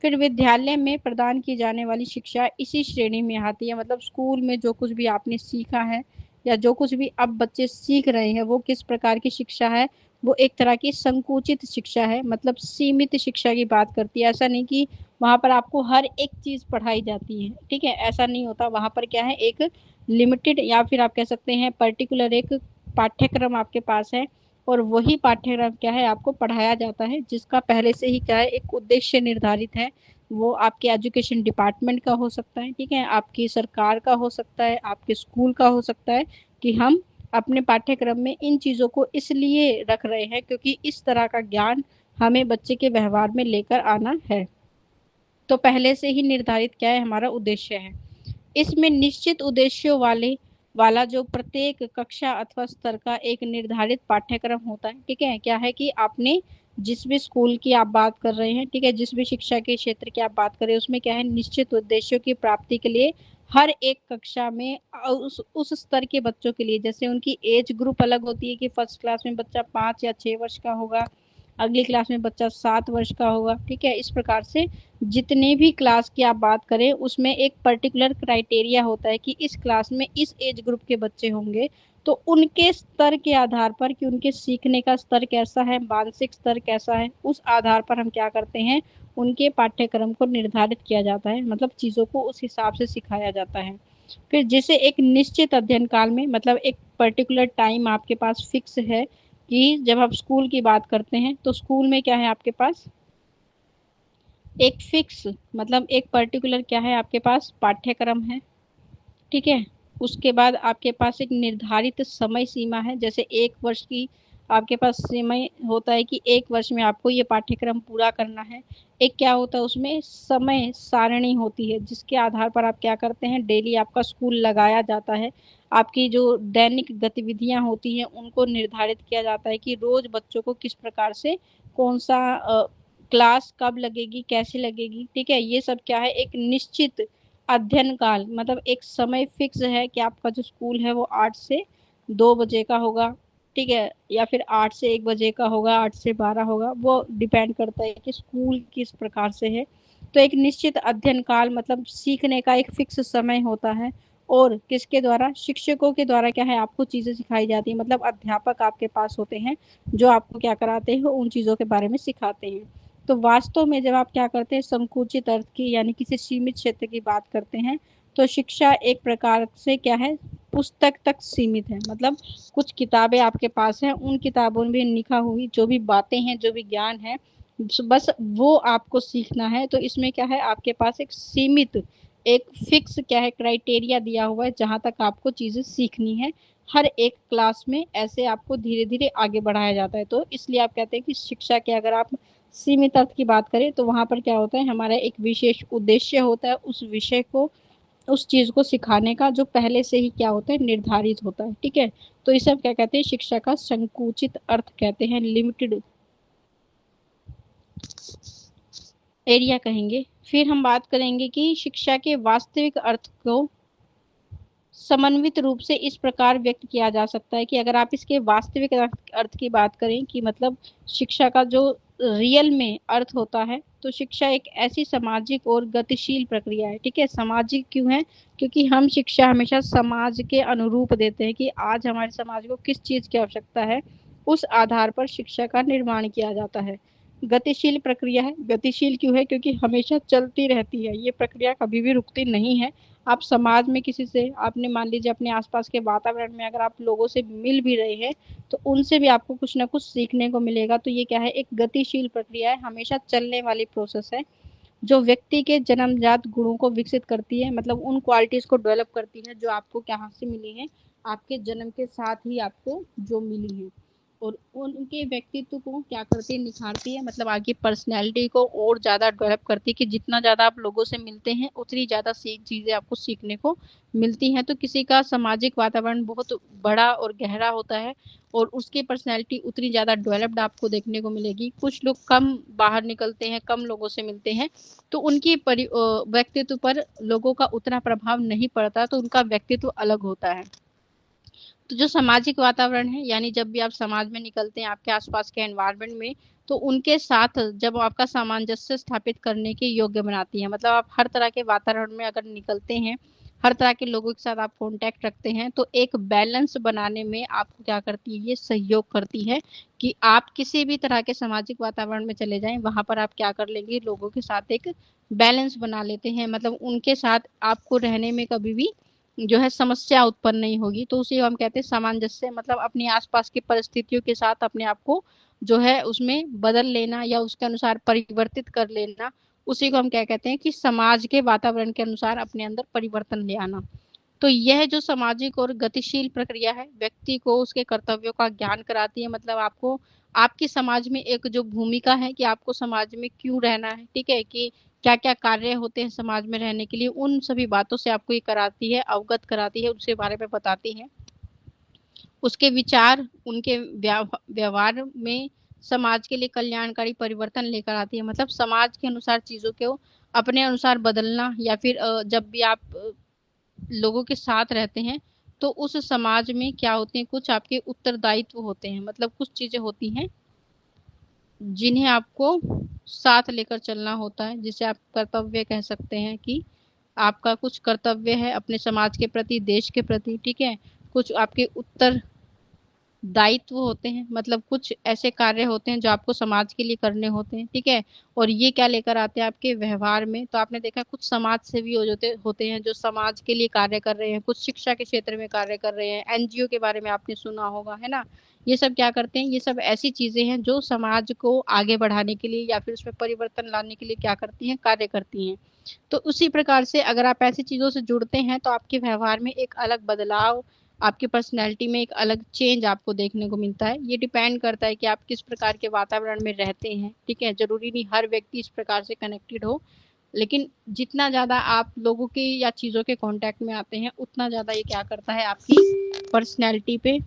फिर विद्यालय में प्रदान की जाने वाली शिक्षा इसी श्रेणी में आती है, मतलब स्कूल में जो कुछ भी आपने सीखा है या जो कुछ भी अब बच्चे सीख रहे हैं वो किस प्रकार की शिक्षा है, वो एक तरह की संकुचित शिक्षा है, मतलब सीमित शिक्षा की बात करती है। ऐसा नहीं कि वहां पर आपको हर एक चीज पढ़ाई जाती है। ठीक है, ऐसा नहीं होता, वहां पर क्या है, एक लिमिटेड या फिर आप कह सकते हैं पर्टिकुलर एक पाठ्यक्रम आपके पास है और वही पाठ्यक्रम क्या है, आपको पढ़ाया जाता है, जिसका पहले से ही क्या है, एक उद्देश्य निर्धारित है। वो आपके एजुकेशन डिपार्टमेंट का हो सकता है, ठीक है, आपकी सरकार का हो सकता है, आपके स्कूल का हो सकता है, कि हम अपने पाठ्यक्रम में इन चीज़ों को इसलिए रख रहे हैं क्योंकि इस तरह का ज्ञान हमें बच्चे के व्यवहार में लेकर आना है। तो पहले से ही निर्धारित क्या है, हमारा उद्देश्य है। इसमें निश्चित उद्देश्यों वाला जो प्रत्येक कक्षा अथवा स्तर का एक निर्धारित पाठ्यक्रम होता है। ठीक है, क्या है कि आपने जिस भी स्कूल की आप बात कर रहे हैं, ठीक है, जिस भी शिक्षा के क्षेत्र की आप बात करें, उसमें क्या है, निश्चित उद्देश्यों की प्राप्ति के लिए हर एक कक्षा में उस स्तर के बच्चों के लिए, जैसे उनकी एज ग्रुप अलग होती है कि फर्स्ट क्लास में बच्चा 5 या 6 वर्ष का होगा, अगली क्लास में बच्चा 7 वर्ष का होगा, ठीक है। इस प्रकार से जितने भी क्लास की आप बात करें, उसमें एक पर्टिकुलर क्राइटेरिया होता है कि इस क्लास में इस एज ग्रुप के बच्चे होंगे, तो उनके स्तर के आधार पर कि उनके सीखने का स्तर कैसा है, मानसिक स्तर कैसा है, उस आधार पर हम क्या करते हैं, उनके पाठ्यक्रम को निर्धारित किया जाता है, मतलब चीजों को उस हिसाब से सिखाया जाता है। फिर जैसे एक निश्चित अध्ययन काल में, मतलब एक पर्टिकुलर टाइम आपके पास फिक्स है, कि जब आप स्कूल की बात करते हैं तो स्कूल में क्या है आपके पास एक फिक्स, मतलब एक पर्टिकुलर क्या है आपके पास पाठ्यक्रम है, ठीक है। उसके बाद आपके पास एक निर्धारित समय सीमा है, जैसे 1 वर्ष की आपके पास समय होता है कि 1 वर्ष में आपको ये पाठ्यक्रम पूरा करना है। एक क्या होता है उसमें समय सारणी होती है, जिसके आधार पर आप क्या करते हैं, डेली आपका स्कूल लगाया जाता है। आपकी जो दैनिक गतिविधियां होती हैं उनको निर्धारित किया जाता है कि रोज बच्चों को किस प्रकार से कौन सा क्लास कब लगेगी, कैसे लगेगी, ठीक है। ये सब क्या है, एक निश्चित अध्ययन काल, मतलब एक समय फिक्स है कि आपका जो स्कूल है वो 8 से 2 बजे का होगा, ठीक है, या फिर 8 से 1 बजे का होगा, 8 से 12 होगा, वो डिपेंड करता है कि स्कूल किस प्रकार से है। तो एक निश्चित अध्ययन काल मतलब सीखने का एक फिक्स समय होता है, और किसके द्वारा, शिक्षकों के द्वारा क्या है आपको चीजें सिखाई जाती है, मतलब अध्यापक आपके पास होते हैं जो आपको क्या कराते हैं, उन चीजों के बारे में सिखाते हैं। तो वास्तव में जब आप क्या करते हैं, संकुचित अर्थ की यानी किसी सीमित क्षेत्र की बात करते हैं, तो शिक्षा एक प्रकार से क्या है, पुस्तक तक सीमित है, मतलब कुछ किताबें आपके पास हैं, उन किताबों में लिखा हुई जो भी बातें हैं, जो भी ज्ञान है, बस वो आपको सीखना है। तो इसमें क्या है आपके पास एक सीमित, एक फिक्स क्या है क्राइटेरिया दिया हुआ है जहां तक आपको चीजें सीखनी है। हर एक क्लास में ऐसे आपको धीरे धीरे आगे बढ़ाया जाता है। तो इसलिए आप कहते हैं कि शिक्षा के अगर आप सीमित अर्थ की बात करें तो वहां पर क्या होता है, हमारा एक विशेष उद्देश्य होता है उस विषय को, उस चीज को सिखाने का, जो पहले से ही क्या होता है निर्धारित होता है, ठीक है। तो इसे हम क्या कहते हैं, शिक्षा का संकुचित अर्थ कहते हैं, लिमिटेड एरिया कहेंगे। फिर हम बात करेंगे कि शिक्षा के वास्तविक अर्थ को समन्वित रूप से इस प्रकार व्यक्त किया जा सकता है कि अगर आप इसके वास्तविक अर्थ की बात करें कि मतलब शिक्षा का जो रियल में अर्थ होता है, तो शिक्षा एक ऐसी सामाजिक और गतिशील प्रक्रिया है, ठीक है। सामाजिक क्यों है, क्योंकि हम शिक्षा हमेशा समाज के अनुरूप देते हैं कि आज हमारे समाज को किस चीज की आवश्यकता है, उस आधार पर शिक्षा का निर्माण किया जाता है। गतिशील प्रक्रिया है, गतिशील क्यों है, क्योंकि हमेशा चलती रहती है, ये प्रक्रिया कभी भी रुकती नहीं है। आप समाज में किसी से, आपने मान लीजिए अपने आसपास के वातावरण में अगर आप लोगों से मिल भी रहे हैं, तो उनसे भी आपको कुछ ना कुछ सीखने को मिलेगा। तो ये क्या है, एक गतिशील प्रक्रिया है, हमेशा चलने वाली प्रोसेस है, जो व्यक्ति के जन्मजात गुणों को विकसित करती है, मतलब उन क्वालिटीज को डेवलप करती है जो आपको कहाँ से मिली है, आपके जन्म के साथ ही आपको जो मिली है, और उनके व्यक्तित्व को क्या करती है, निखारती है, मतलब आगे पर्सनैलिटी को और ज्यादा डेवलप करती है कि जितना ज्यादा आप लोगों से मिलते हैं उतनी ज्यादा चीजें आपको सीखने को मिलती हैं। तो किसी का सामाजिक वातावरण बहुत बड़ा और गहरा होता है और उसकी पर्सनैलिटी उतनी ज्यादा डेवलप्ड आपको देखने को मिलेगी। कुछ लोग कम बाहर निकलते हैं, कम लोगों से मिलते हैं, तो उनकी व्यक्तित्व पर लोगों का उतना प्रभाव नहीं पड़ता, तो उनका व्यक्तित्व अलग होता है। तो जो सामाजिक वातावरण है, यानी जब भी आप समाज में निकलते हैं, आपके आसपास के एनवायरनमेंट में, तो उनके साथ जब आपका सामंजस्य स्थापित करने के योग्य बनाती है, मतलब आप हर तरह के वातावरण में अगर निकलते हैं, हर तरह के लोगों के साथ आप कांटेक्ट रखते हैं, तो एक बैलेंस बनाने में आपको क्या करती है, ये सहयोग करती है कि आप किसी भी तरह के सामाजिक वातावरण में चले जाएं, वहां पर आप क्या कर लेंगे, लोगों के साथ एक बैलेंस बना लेते हैं, मतलब उनके साथ आपको रहने में कभी भी जो है समस्या उत्पन्न नहीं होगी। तो उसे हम कहते हैं सामंजस्य, मतलब अपने आसपास की परिस्थितियों के साथ अपने आप को जो है उसमें बदल लेना या उसके अनुसार परिवर्तित कर लेना, उसी को हम क्या कहते हैं कि समाज के वातावरण के अनुसार अपने अंदर परिवर्तन ले आना। तो यह जो सामाजिक और गतिशील प्रक्रिया है, व्यक्ति को उसके कर्तव्यों का ज्ञान कराती है, मतलब आपको आपकी समाज में एक जो भूमिका है कि आपको समाज में क्यों रहना है, ठीक है, कि क्या क्या कार्य होते हैं समाज में रहने के लिए, उन सभी बातों से आपको ये कराती है, अवगत कराती है, उसके बारे में बताती है। उसके विचार, उनके व्यवहार में समाज के लिए कल्याणकारी परिवर्तन लेकर आती है। मतलब समाज के अनुसार चीजों को अपने अनुसार बदलना, या फिर जब भी आप लोगों के साथ रहते हैं तो उस समाज में क्या होते हैं, कुछ आपके उत्तरदायित्व होते हैं। मतलब कुछ चीजें होती हैं जिन्हें आपको साथ लेकर चलना होता है, जिसे आप कर्तव्य कह सकते हैं कि आपका कुछ कर्तव्य है अपने समाज के प्रति, देश के प्रति, ठीक है। कुछ आपके उत्तर दायित्व होते हैं, मतलब कुछ ऐसे कार्य होते हैं जो आपको समाज के लिए करने होते हैं, ठीक है। और ये क्या लेकर आते हैं आपके व्यवहार में, तो आपने देखा कुछ समाज सेवी होते होते हैं जो समाज के लिए कार्य कर रहे हैं, कुछ शिक्षा के क्षेत्र में कार्य कर रहे हैं, एनजीओ के बारे में आपने सुना होगा, है ना। ये सब क्या करते हैं, ये सब ऐसी चीजें हैं जो समाज को आगे बढ़ाने के लिए या फिर उसमें परिवर्तन लाने के लिए क्या करती हैं, कार्य करती हैं। तो उसी प्रकार से अगर आप ऐसी चीजों से जुड़ते हैं तो आपके व्यवहार में एक अलग बदलाव, आपकी पर्सनैलिटी में एक अलग चेंज आपको देखने को मिलता है। ये डिपेंड करता है कि आप किस प्रकार के वातावरण में रहते हैं, ठीक है। जरूरी नहीं हर व्यक्ति इस प्रकार से कनेक्टेड हो, लेकिन जितना ज्यादा आप लोगों के या चीजों के कांटेक्ट में आते हैं उतना ज्यादा ये क्या करता है, आपकी पर्सनैलिटी पे,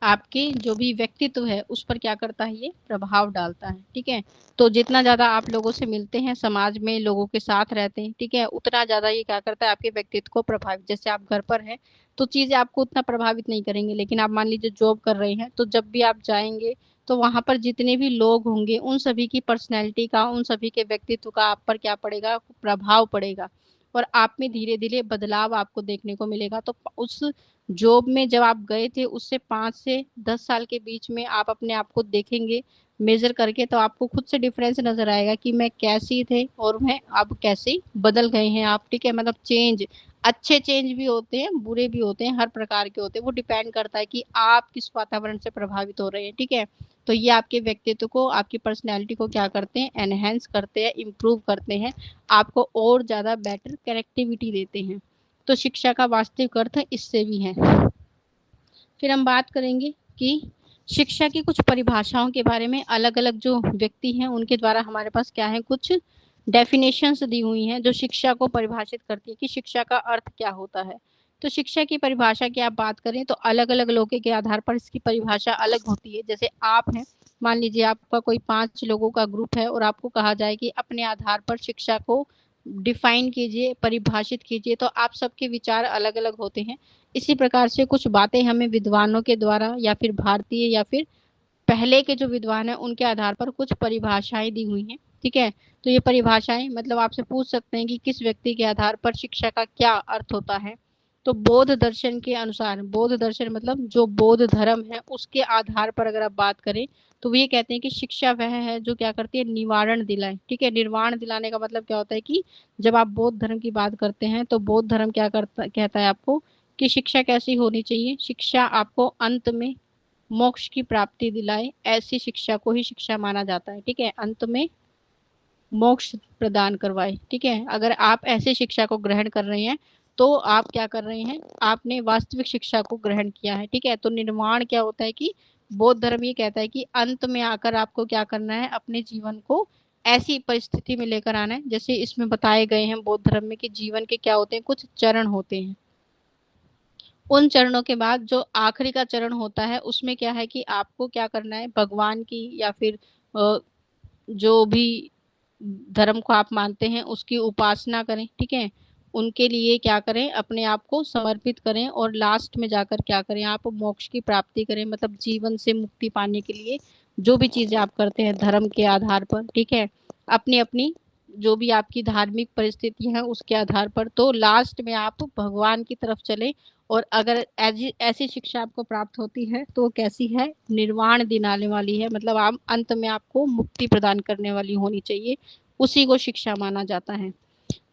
आपके जो भी व्यक्तित्व है उस पर क्या करता है, ये प्रभाव डालता है, ठीक है। तो जितना ज्यादा आप लोगों से मिलते हैं, समाज में लोगों के साथ रहते हैं, ठीक है, उतना ज्यादा ये क्या करता है, आपके व्यक्तित्व को प्रभावित। जैसे आप घर पर हैं तो चीजें आपको उतना प्रभावित नहीं करेंगे, लेकिन आप मान लीजिए जॉब कर रहे हैं तो जब भी आप जाएंगे तो वहां पर जितने भी लोग होंगे उन सभी की पर्सनैलिटी का, उन सभी के व्यक्तित्व का आप पर क्या पड़ेगा, प्रभाव पड़ेगा। और आप में धीरे धीरे बदलाव आपको देखने को मिलेगा। तो उस जॉब में जब आप गए थे उससे 5 से 10 साल के बीच में आप अपने आप को देखेंगे मेजर करके, तो आपको खुद से डिफरेंस नजर आएगा कि मैं कैसी थे और मैं अब कैसे बदल गए हैं आप, ठीक है। मतलब चेंज, अच्छे चेंज भी होते हैं, बुरे भी होते हैं, हर प्रकार के होते हैं। वो डिपेंड करता है कि आप किस वातावरण से प्रभावित हो रहे हैं, ठीक है। तो ये आपके व्यक्तित्व को, आपकी पर्सनैलिटी को क्या करते हैं, एनहेंस करते हैं, इम्प्रूव करते हैं, आपको और ज्यादा बेटर कनेक्टिविटी देते हैं। तो शिक्षा का वास्तविक अर्थ इससे भी है। फिर हम बात करेंगे कि शिक्षा की कुछ परिभाषाओं के बारे में। अलग अलग जो व्यक्ति हैं उनके द्वारा हमारे पास क्या है, कुछ डेफिनेशंस दी हुई हैं जो शिक्षा को परिभाषित करती है कि शिक्षा का अर्थ क्या होता है। तो शिक्षा की परिभाषा की आप बात करें तो अलग अलग लोगों के आधार पर इसकी परिभाषा अलग होती है। जैसे आप हैं, मान लीजिए आपका कोई 5 लोगों का ग्रुप है और आपको कहा जाए कि अपने आधार पर शिक्षा को डिफाइन कीजिए, परिभाषित कीजिए, तो आप सबके विचार अलग अलग होते हैं। इसी प्रकार से कुछ बातें हमें विद्वानों के द्वारा या फिर भारतीय या फिर पहले के जो विद्वान हैं उनके आधार पर कुछ परिभाषाएं दी हुई हैं, ठीक है। तो ये परिभाषाएं मतलब आपसे पूछ सकते हैं कि किस व्यक्ति के आधार पर शिक्षा का क्या अर्थ होता है। तो बौद्ध दर्शन के अनुसार, बौद्ध दर्शन मतलब जो बौद्ध धर्म है उसके आधार पर अगर आप बात करें तो वो ये कहते हैं कि शिक्षा वह है जो क्या करती है, निवारण दिलाए, ठीक है। निर्वाण दिलाने का मतलब क्या होता है कि जब आप बौद्ध धर्म की बात करते हैं तो बौद्ध धर्म क्या करता कहता है आपको कि शिक्षा कैसी होनी चाहिए, शिक्षा आपको अंत में मोक्ष की प्राप्ति दिलाए, ऐसी शिक्षा को ही शिक्षा माना जाता है, ठीक है। अंत में मोक्ष प्रदान करवाए, ठीक है। अगर आप ऐसे शिक्षा को ग्रहण कर रहे हैं तो आप क्या कर रहे हैं, आपने वास्तविक शिक्षा को ग्रहण किया है, ठीक है। तो निर्वाण क्या होता है कि बौद्ध धर्म ये कहता है कि अंत में आकर आपको क्या करना है, अपने जीवन को ऐसी परिस्थिति में लेकर आना है जैसे इसमें बताए गए हैं बौद्ध धर्म में कि जीवन के क्या होते हैं, कुछ चरण होते हैं। उन चरणों के बाद जो आखिरी का चरण होता है उसमें क्या है कि आपको क्या करना है, भगवान की या फिर जो भी धर्म को आप मानते हैं उसकी उपासना करें, ठीक है। उनके लिए क्या करें, अपने आप को समर्पित करें और लास्ट में जाकर क्या करें, आप मोक्ष की प्राप्ति करें। मतलब जीवन से मुक्ति पाने के लिए जो भी चीजें आप करते हैं धर्म के आधार पर, ठीक है, अपनी अपनी जो भी आपकी धार्मिक परिस्थिति है उसके आधार पर, तो लास्ट में आप भगवान की तरफ चले। और अगर ऐसी ऐसी शिक्षा आपको प्राप्त होती है तो वो कैसी है, निर्वाण दिलाने वाली है, मतलब आप अंत में आपको मुक्ति प्रदान करने वाली होनी चाहिए, उसी को शिक्षा माना जाता है।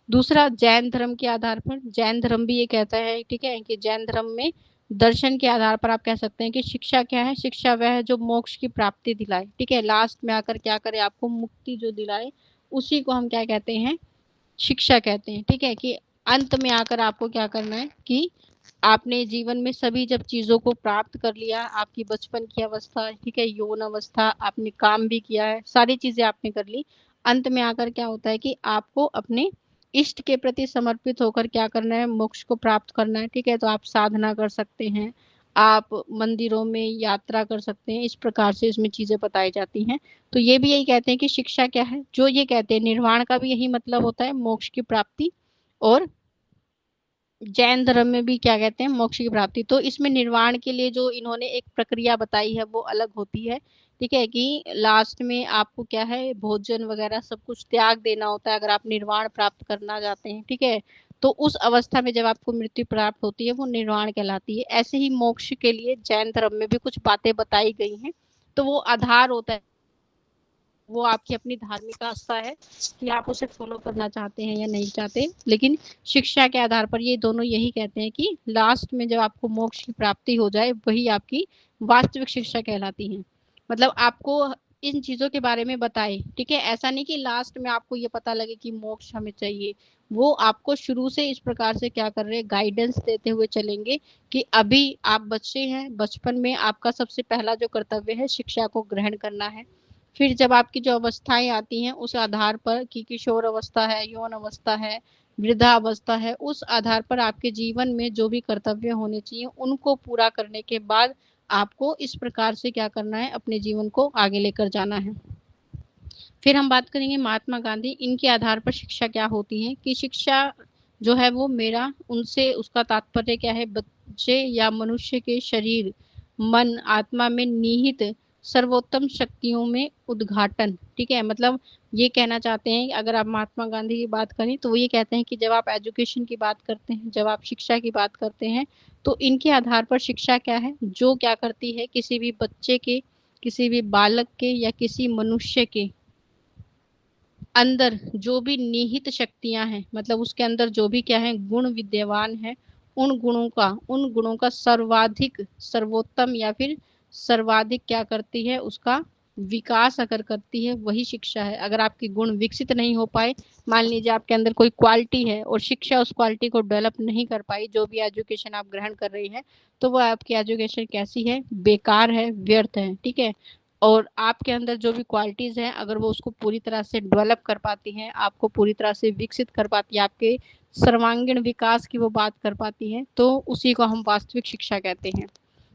दूसरा, जैन धर्म के आधार पर, जैन धर्म भी ये कहता है, ठीक है, कि जैन धर्म में दर्शन के आधार पर आप कह सकते हैं कि शिक्षा क्या है, शिक्षा वह है जो मोक्ष की प्राप्ति दिलाए, ठीक है, लास्ट में आकर क्या करे, आपको मुक्ति जो दिलाए, उसी को हम क्या कहते हैं, शिक्षा कहते हैं, ठीक है। कि अंत में आकर आपको क्या करना है कि आपने जीवन में सभी जब चीजों को प्राप्त कर लिया, आपकी बचपन की अवस्था, ठीक है, यौवन अवस्था, आपने काम भी किया है, सारी चीजें आपने कर ली, अंत में आकर क्या होता है कि आपको अपने इष्ट के प्रति समर्पित होकर क्या करना है, मोक्ष को प्राप्त करना है, ठीक है। तो आप साधना कर सकते हैं, आप मंदिरों में यात्रा कर सकते हैं, इस प्रकार से इसमें चीजें बताई जाती हैं। तो ये भी यही कहते हैं कि शिक्षा क्या है, जो ये कहते हैं निर्वाण का भी यही मतलब होता है, मोक्ष की प्राप्ति। और जैन धर्म में भी क्या कहते हैं, मोक्ष की प्राप्ति। तो इसमें निर्वाण के लिए जो इन्होंने एक प्रक्रिया बताई है वो अलग होती है। ठीक है, कि लास्ट में आपको क्या है, भोजन वगैरह सब कुछ त्याग देना होता है अगर आप निर्वाण प्राप्त करना चाहते हैं। ठीक है, तो उस अवस्था में जब आपको मृत्यु प्राप्त होती है वो निर्वाण कहलाती है। ऐसे ही मोक्ष के लिए जैन धर्म में भी कुछ बातें बताई गई हैं। तो वो आधार होता है, वो आपकी अपनी धार्मिक आस्था है कि आप उसे फॉलो करना चाहते हैं या नहीं चाहते। लेकिन शिक्षा के आधार पर ये दोनों यही कहते हैं कि लास्ट में जब आपको मोक्ष की प्राप्ति हो जाए वही आपकी वास्तविक शिक्षा कहलाती है। मतलब आपको इन चीजों के बारे में बताए। ठीक है, ऐसा नहीं कि लास्ट में आपको ये पता लगे कि मोक्ष हमें चाहिए। वो आपको शुरू से इस प्रकार से क्या कर रहे हैं, गाइडेंस देते हुए चलेंगे कि अभी आप बच्चे हैं, बचपन में आपका सबसे पहला जो कर्तव्य है शिक्षा को ग्रहण करना है। फिर जब आपकी जो अवस्थाएं आती हैं उस आधार पर कि किशोर अवस्था है, यौन अवस्था है, वृद्धा अवस्था है, उस आधार पर आपके जीवन में जो भी कर्तव्य होने चाहिए उनको पूरा करने के बाद आपको इस प्रकार से क्या करना है, अपने जीवन को आगे लेकर जाना है। फिर हम बात करेंगे महात्मा गांधी, इनके आधार पर शिक्षा क्या होती है। कि शिक्षा जो है वो मेरा उनसे, उसका तात्पर्य क्या है, बच्चे या मनुष्य के शरीर, मन, आत्मा में निहित सर्वोत्तम शक्तियों में उद्घाटन। ठीक है, मतलब ये कहना चाहते हैं, अगर आप महात्मा गांधी की बात करें तो वो ये कहते हैं कि जब आप एजुकेशन की बात करते हैं, जब आप शिक्षा की बात करते हैं, तो इनके आधार पर शिक्षा क्या है, जो क्या करती है, किसी भी बच्चे के, किसी भी बालक के या किसी मनुष्य के अंदर जो भी निहित शक्तियां हैं, मतलब उसके अंदर जो भी क्या है गुण विद्यमान है, उन गुणों का सर्वाधिक, सर्वोत्तम या फिर सर्वाधिक क्या करती है, उसका विकास अगर करती है वही शिक्षा है। अगर आपके गुण विकसित नहीं हो पाए, मान लीजिए आपके अंदर कोई क्वालिटी है और शिक्षा उस क्वालिटी को डेवलप नहीं कर पाई, जो भी एजुकेशन आप ग्रहण कर रही है, तो वो आपकी एजुकेशन कैसी है, बेकार है, व्यर्थ है। ठीक है, और आपके अंदर जो भी क्वालिटीज हैं अगर वो उसको पूरी तरह से डेवलप कर पाती हैं, आपको पूरी तरह से विकसित कर पाती है, आपके सर्वांगीण विकास की वो बात कर पाती है, तो उसी को हम वास्तविक शिक्षा कहते हैं।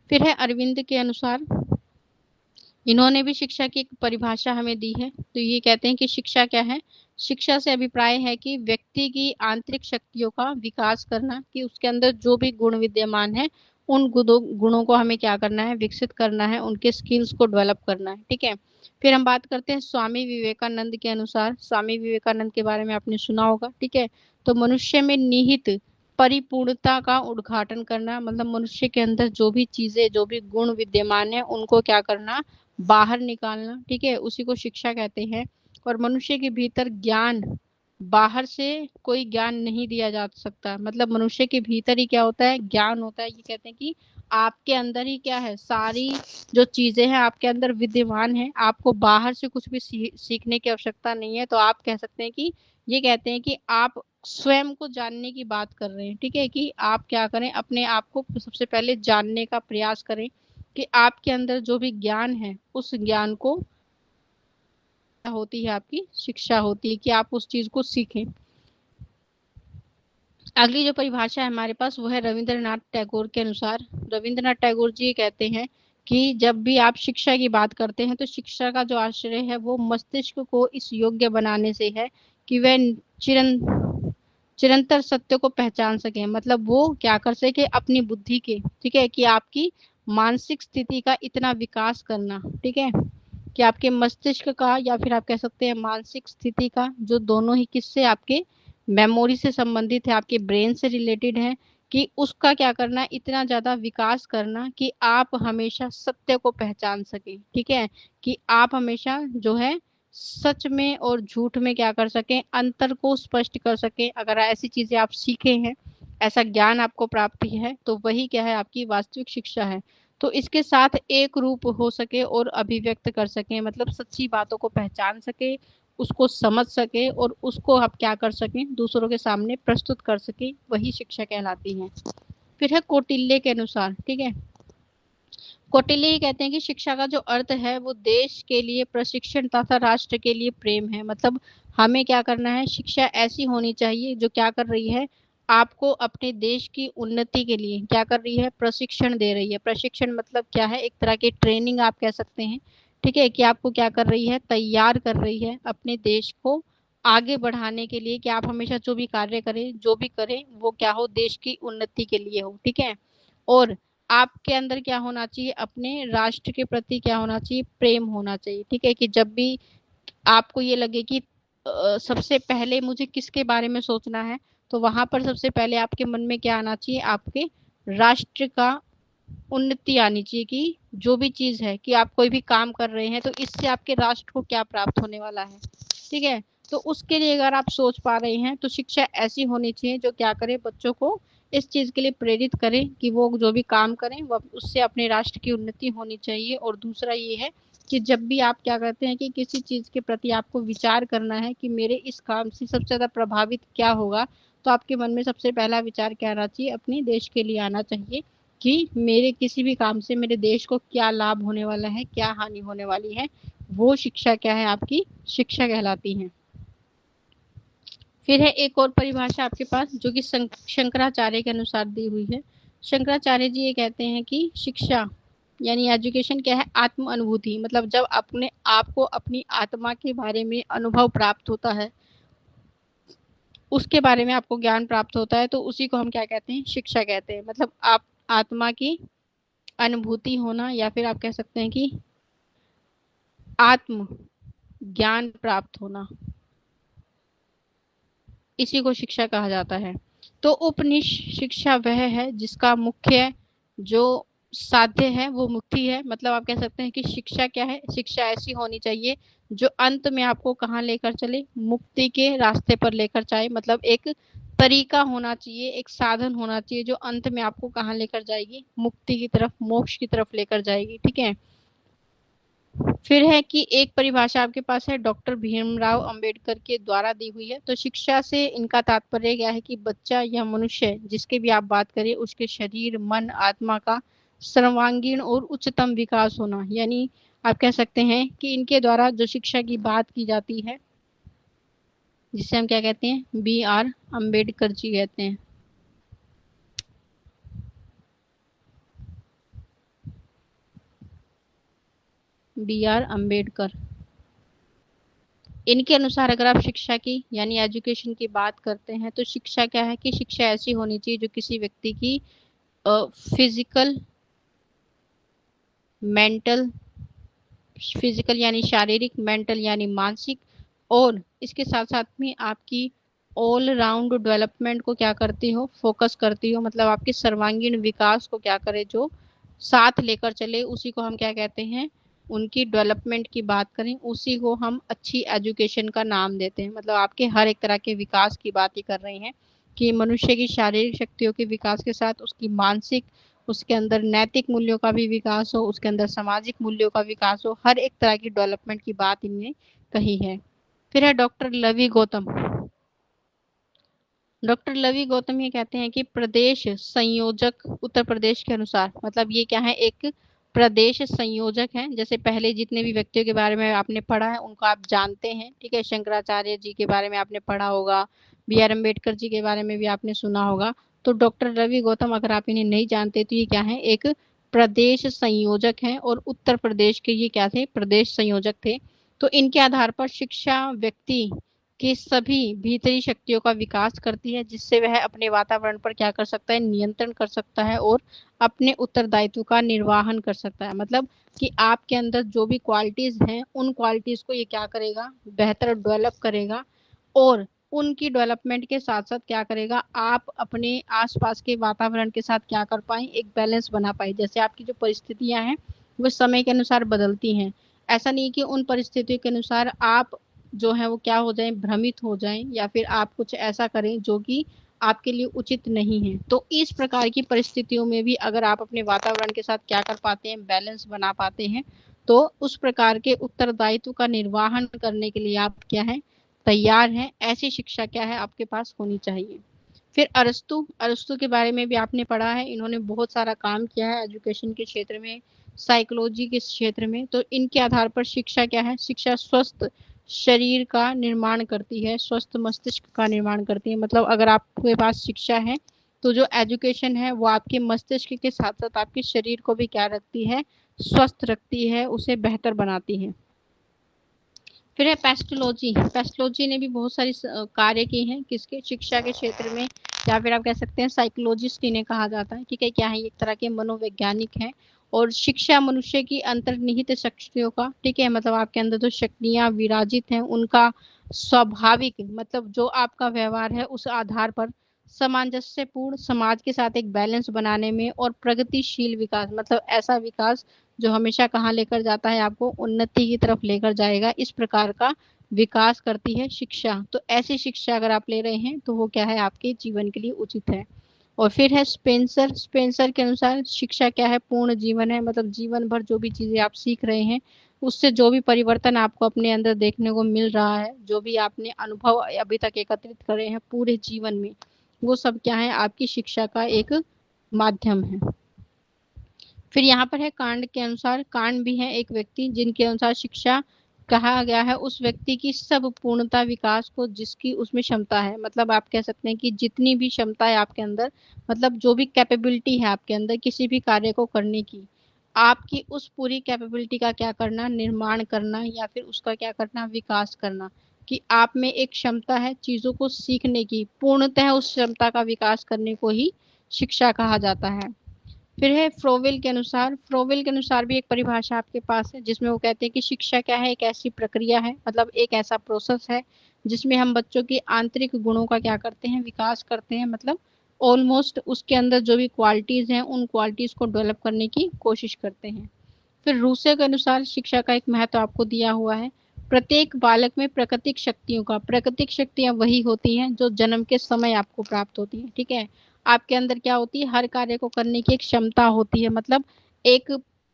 फिर है अरविंद के अनुसार, इन्होंने भी शिक्षा की एक परिभाषा हमें दी है। तो ये कहते हैं कि शिक्षा क्या है, शिक्षा से अभिप्राय है कि व्यक्ति की आंतरिक शक्तियों का विकास करना, कि उसके अंदर जो भी गुण विद्यमान है उन गुणों को हमें क्या करना है, विकसित करना है, उनके स्किल्स को डेवलप करना है। ठीक है, फिर हम बात करते हैं स्वामी विवेकानंद के अनुसार। स्वामी विवेकानंद के बारे में आपने सुना होगा। ठीक है, तो मनुष्य में निहित परिपूर्णता का उद्घाटन करना, मतलब मनुष्य के अंदर जो भी चीजें, जो भी गुण विद्यमान है उनको क्या करना, बाहर निकालना। ठीक है, उसी को शिक्षा कहते हैं। और मनुष्य के भीतर ज्ञान, बाहर से कोई ज्ञान नहीं दिया जा सकता, मतलब मनुष्य के भीतर ही क्या होता है, ज्ञान होता है। ये कहते हैं कि आपके अंदर ही क्या है, सारी जो चीजें हैं आपके अंदर विद्यमान है, आपको बाहर से कुछ भी सीखने की आवश्यकता नहीं है। तो आप कह सकते हैं कि ये कहते हैं कि आप स्वयं को जानने की बात कर रहे हैं। ठीक है, कि आप क्या करें, अपने आप को सबसे पहले जानने का प्रयास करें, कि आपके अंदर जो भी ज्ञान है उस ज्ञान को होती है, आपकी शिक्षा होती है कि आप उस चीज को सीखें। अगली जो परिभाषा है हमारे पास वो है रविंद्रनाथ टैगोर के अनुसार। रविंद्रनाथ टैगोर जी कहते हैं कि जब भी आप शिक्षा की बात करते हैं तो शिक्षा का जो आश्रय है वो मस्तिष्क को इस योग्य बनाने से है कि वह चिरंतर सत्य को पहचान सके, मतलब वो क्या कर सके अपनी बुद्धि के। ठीक है, कि आपकी मानसिक स्थिति का इतना विकास करना। ठीक है, कि आपके मस्तिष्क का या फिर आप कह सकते हैं मानसिक स्थिति का, जो दोनों ही किससे, आपके मेमोरी से संबंधित है, आपके ब्रेन से रिलेटेड है, कि उसका क्या करना, इतना ज्यादा विकास करना कि आप हमेशा सत्य को पहचान सके। ठीक है, कि आप हमेशा जो है सच में और झूठ में क्या कर सकें, अंतर को स्पष्ट कर सकें। अगर ऐसी चीजें आप सीखे हैं, ऐसा ज्ञान आपको प्राप्त है, तो वही क्या है, आपकी वास्तविक शिक्षा है। तो इसके साथ एक रूप हो सके और अभिव्यक्त कर सके, मतलब सच्ची बातों को पहचान सके, उसको समझ सके और उसको आप क्या कर सकें, दूसरों के सामने प्रस्तुत कर सके, वही शिक्षा कहलाती है। फिर है कौटिल्य के अनुसार। ठीक है, कौटिल्य ही कहते हैं कि शिक्षा का जो अर्थ है वो देश के लिए प्रशिक्षण तथा राष्ट्र के लिए प्रेम है। मतलब हमें क्या करना है, शिक्षा ऐसी होनी चाहिए जो क्या कर रही है, आपको अपने देश की उन्नति के लिए क्या कर रही है, प्रशिक्षण दे रही है। प्रशिक्षण मतलब क्या है, एक तरह की ट्रेनिंग आप कह सकते हैं। ठीक है, कि आपको क्या कर रही है, तैयार कर रही है अपने देश को आगे बढ़ाने के लिए, कि आप हमेशा जो भी कार्य करें, जो भी करें, वो क्या हो, देश की उन्नति के लिए हो। ठीक है, और आपके अंदर क्या होना चाहिए, अपने राष्ट्र के प्रति क्या होना चाहिए, प्रेम होना चाहिए। ठीक है, कि जब भी आपको ये लगे कि सबसे पहले मुझे किसके बारे में सोचना है, तो वहां पर सबसे पहले आपके मन में क्या आना चाहिए, आपके राष्ट्र का उन्नति आनी चाहिए। कि जो भी चीज है, कि आप कोई भी काम कर रहे हैं तो इससे आपके राष्ट्र को क्या प्राप्त होने वाला है। ठीक है, तो उसके लिए अगर आप सोच पा रहे हैं तो शिक्षा ऐसी होनी चाहिए जो क्या करे, बच्चों को इस चीज के लिए प्रेरित करे कि वो जो भी काम करें वो उससे अपने राष्ट्र की उन्नति होनी चाहिए। और दूसरा ये है कि जब भी आप क्या करते हैं कि किसी चीज के प्रति आपको विचार करना है कि मेरे इस काम से सबसे ज्यादा प्रभावित क्या होगा, तो आपके मन में सबसे पहला विचार क्या आना चाहिए, अपने देश के लिए आना चाहिए। कि मेरे किसी भी काम से मेरे देश को क्या लाभ होने वाला है, क्या हानि होने वाली है, वो शिक्षा क्या है, आपकी शिक्षा कहलाती है। फिर है एक और परिभाषा आपके पास जो कि शंकराचार्य के अनुसार दी हुई है। शंकराचार्य जी ये कहते हैं कि शिक्षा यानी एजुकेशन क्या है, आत्म अनुभूति। मतलब जब अपने आपको अपनी आत्मा के बारे में अनुभव प्राप्त होता है, उसके बारे में आपको ज्ञान प्राप्त होता है, तो उसी को हम क्या कहते हैं, शिक्षा कहते हैं। मतलब आप आत्मा की अनुभूति होना, या फिर आप कह सकते हैं कि आत्म ज्ञान प्राप्त होना, इसी को शिक्षा कहा जाता है। तो उपनिषद शिक्षा वह है जिसका मुख्य जो साध्य है वो मुक्ति है। मतलब आप कह सकते हैं कि शिक्षा क्या है, शिक्षा ऐसी होनी चाहिए जो अंत में आपको कहाँ लेकर चले, मुक्ति के रास्ते पर लेकर जाए। मतलब एक तरीका होना चाहिए, एक साधन होना चाहिए जो अंत में आपको कहाँ लेकर जाएगी, मुक्ति की तरफ, मोक्ष की तरफ लेकर जाएगी। ठीक है, फिर है कि एक परिभाषा आपके पास है डॉक्टर भीमराव अंबेडकर के द्वारा दी हुई है। तो शिक्षा से इनका तात्पर्य क्या है कि बच्चा या मनुष्य जिसके भी आप बात करें, उसके शरीर, मन, आत्मा का सर्वांगीण और उच्चतम विकास होना। यानी आप कह सकते हैं कि इनके द्वारा जो शिक्षा की बात की जाती है, जिसे हम क्या कहते हैं, B.R. अम्बेडकर जी कहते हैं। B.R. अम्बेडकर, इनके अनुसार अगर आप शिक्षा की यानी एजुकेशन की बात करते हैं, तो शिक्षा क्या है कि शिक्षा ऐसी होनी चाहिए जो किसी व्यक्ति की फिजिकल, मेंटल, फिजिकल यानी शारीरिक, मेंटल यानी मानसिक, और इसके साथ साथ में आपकी ऑल राउंड डेवलपमेंट को क्या करती हो, फोकस करती हो। मतलब आपके सर्वांगीण विकास को क्या करे, जो साथ लेकर चले, उसी को हम क्या कहते हैं, उनकी डेवलपमेंट की बात करें, उसी को हम अच्छी एजुकेशन का नाम देते हैं। मतलब आपके हर एक तरह के विकास की बात ही कर रहे हैं कि मनुष्य की शारीरिक शक्तियों के विकास के साथ उसकी मानसिक, उसके अंदर नैतिक मूल्यों का भी विकास हो, उसके अंदर सामाजिक मूल्यों का विकास हो, हर एक तरह की डेवलपमेंट की बात इनने कही है। फिर है डॉक्टर लवी गौतम। डॉक्टर लवी गौतम ये कहते हैं कि प्रदेश संयोजक उत्तर प्रदेश के अनुसार, मतलब ये क्या है, एक प्रदेश संयोजक है। जैसे पहले जितने भी व्यक्तियों के बारे में आपने पढ़ा है उनको आप जानते हैं। ठीक है, शंकराचार्य जी के बारे में आपने पढ़ा होगा, B.R. अम्बेडकर जी के बारे में भी आपने सुना होगा। तो डॉक्टर रवि गौतम अगर आप इन्हें नहीं जानते तो ये क्या है, एक प्रदेश संयोजक है, और उत्तर प्रदेश के ये क्या थे, प्रदेश संयोजक थे। तो इनके आधार पर शिक्षा व्यक्ति कि सभी भीतरी शक्तियों का विकास करती है, जिससे वह अपने वातावरण पर क्या कर सकता है, नियंत्रण कर सकता है, और अपने उत्तरदायित्व का निर्वहन कर सकता है। मतलब कि आपके अंदर जो भी क्वालिटीज हैं, उन क्वालिटीज को ये क्या करेगा, बेहतर डेवलप करेगा, और उनकी डेवलपमेंट के साथ साथ क्या करेगा, आप अपने आसपास के वातावरण के साथ क्या कर पाए, एक बैलेंस बना पाए। जैसे आपकी जो परिस्थितियां हैं वो समय के अनुसार बदलती हैं, ऐसा नहीं कि उन परिस्थितियों के अनुसार आप जो है वो क्या हो जाए, भ्रमित हो जाएं, या फिर आप कुछ ऐसा करें जो कि आपके लिए उचित नहीं है। तो इस प्रकार की परिस्थितियों में भी अगर आप अपने वातावरण के साथ क्या कर पाते हैं, बैलेंस बना पाते हैं, तो उस प्रकार के उत्तरदायित्व का निर्वहन करने के लिए आप क्या है, तैयार हैं। ऐसी शिक्षा क्या है, आपके पास होनी चाहिए। फिर अरस्तु, अरस्तु के बारे में भी आपने पढ़ा है, इन्होंने बहुत सारा काम किया है एजुकेशन के क्षेत्र में, साइकोलॉजी के क्षेत्र में। तो इनके आधार पर शिक्षा क्या है, शिक्षा स्वस्थ शरीर का निर्माण करती है, स्वस्थ मस्तिष्क का निर्माण करती है। मतलब अगर आपके पास शिक्षा है तो जो एजुकेशन है वो आपके मस्तिष्क के साथ साथ आपके शरीर को भी क्या रखती है, स्वस्थ रखती है, उसे बेहतर बनाती है। फिर है पेस्टोलॉजी। पेस्टोलॉजी ने भी बहुत सारी कार्य किए हैं, किसके, शिक्षा के क्षेत्र में, या फिर आप कह सकते हैं साइकोलॉजिस्ट इन्हें कहा जाता है। ठीक है, क्या है, एक तरह के मनोवैज्ञानिक हैं। और शिक्षा मनुष्य की अंतर्निहित शक्तियों का, ठीक है, मतलब आपके अंदर जो शक्तियां विराजित हैं उनका स्वाभाविक, मतलब जो आपका व्यवहार है उस आधार पर सामंजस्यपूर्ण समाज के साथ एक बैलेंस बनाने में, और प्रगतिशील विकास, मतलब ऐसा विकास जो हमेशा कहाँ लेकर जाता है, आपको उन्नति की तरफ लेकर जाएगा, इस प्रकार का विकास करती है शिक्षा। तो ऐसी शिक्षा अगर आप ले रहे हैं तो वो क्या है, आपके जीवन के लिए उचित है। और फिर है स्पेंसर। स्पेंसर के अनुसार शिक्षा क्या है, पूर्ण जीवन है, मतलब जीवन भर जो भी चीजें आप सीख रहे हैं उससे जो भी परिवर्तन आपको अपने अंदर देखने को मिल रहा है, जो भी आपने अनुभव अभी तक एकत्रित करे हैं पूरे जीवन में, वो सब क्या है, आपकी शिक्षा का एक माध्यम है। फिर यहाँ पर है कांड के अनुसार। कांड भी है एक व्यक्ति जिनके अनुसार शिक्षा कहा गया है उस व्यक्ति की सब पूर्णता विकास को जिसकी उसमें क्षमता है। मतलब आप कह सकते हैं कि जितनी भी क्षमता है आपके अंदर, मतलब जो भी कैपेबिलिटी है आपके अंदर किसी भी कार्य को करने की, आपकी उस पूरी कैपेबिलिटी का क्या करना, निर्माण करना, या फिर उसका क्या करना, विकास करना। कि आप में एक क्षमता है चीजों को सीखने की, पूर्णतः उस क्षमता का विकास करने को ही शिक्षा कहा जाता है। फिर है फ्रोवेल के अनुसार। फ्रोवेल के अनुसार भी एक परिभाषा आपके पास है जिसमें वो कहते हैं कि शिक्षा क्या है, एक ऐसी प्रक्रिया है, मतलब एक ऐसा प्रोसेस है जिसमें हम बच्चों की आंतरिक गुणों का क्या करते हैं, विकास करते हैं। मतलब ऑलमोस्ट उसके अंदर जो भी क्वालिटीज हैं उन क्वालिटीज को डेवलप करने की कोशिश करते हैं। फिर रूसो के अनुसार शिक्षा का एक महत्व आपको दिया हुआ है। प्रत्येक बालक में प्राकृतिक शक्तियों का, प्राकृतिक शक्तियां वही होती हैं जो जन्म के समय आपको प्राप्त होती हैं। ठीक है, आपके अंदर क्या होती है, हर कार्य को करने की एक क्षमता होती है। मतलब एक,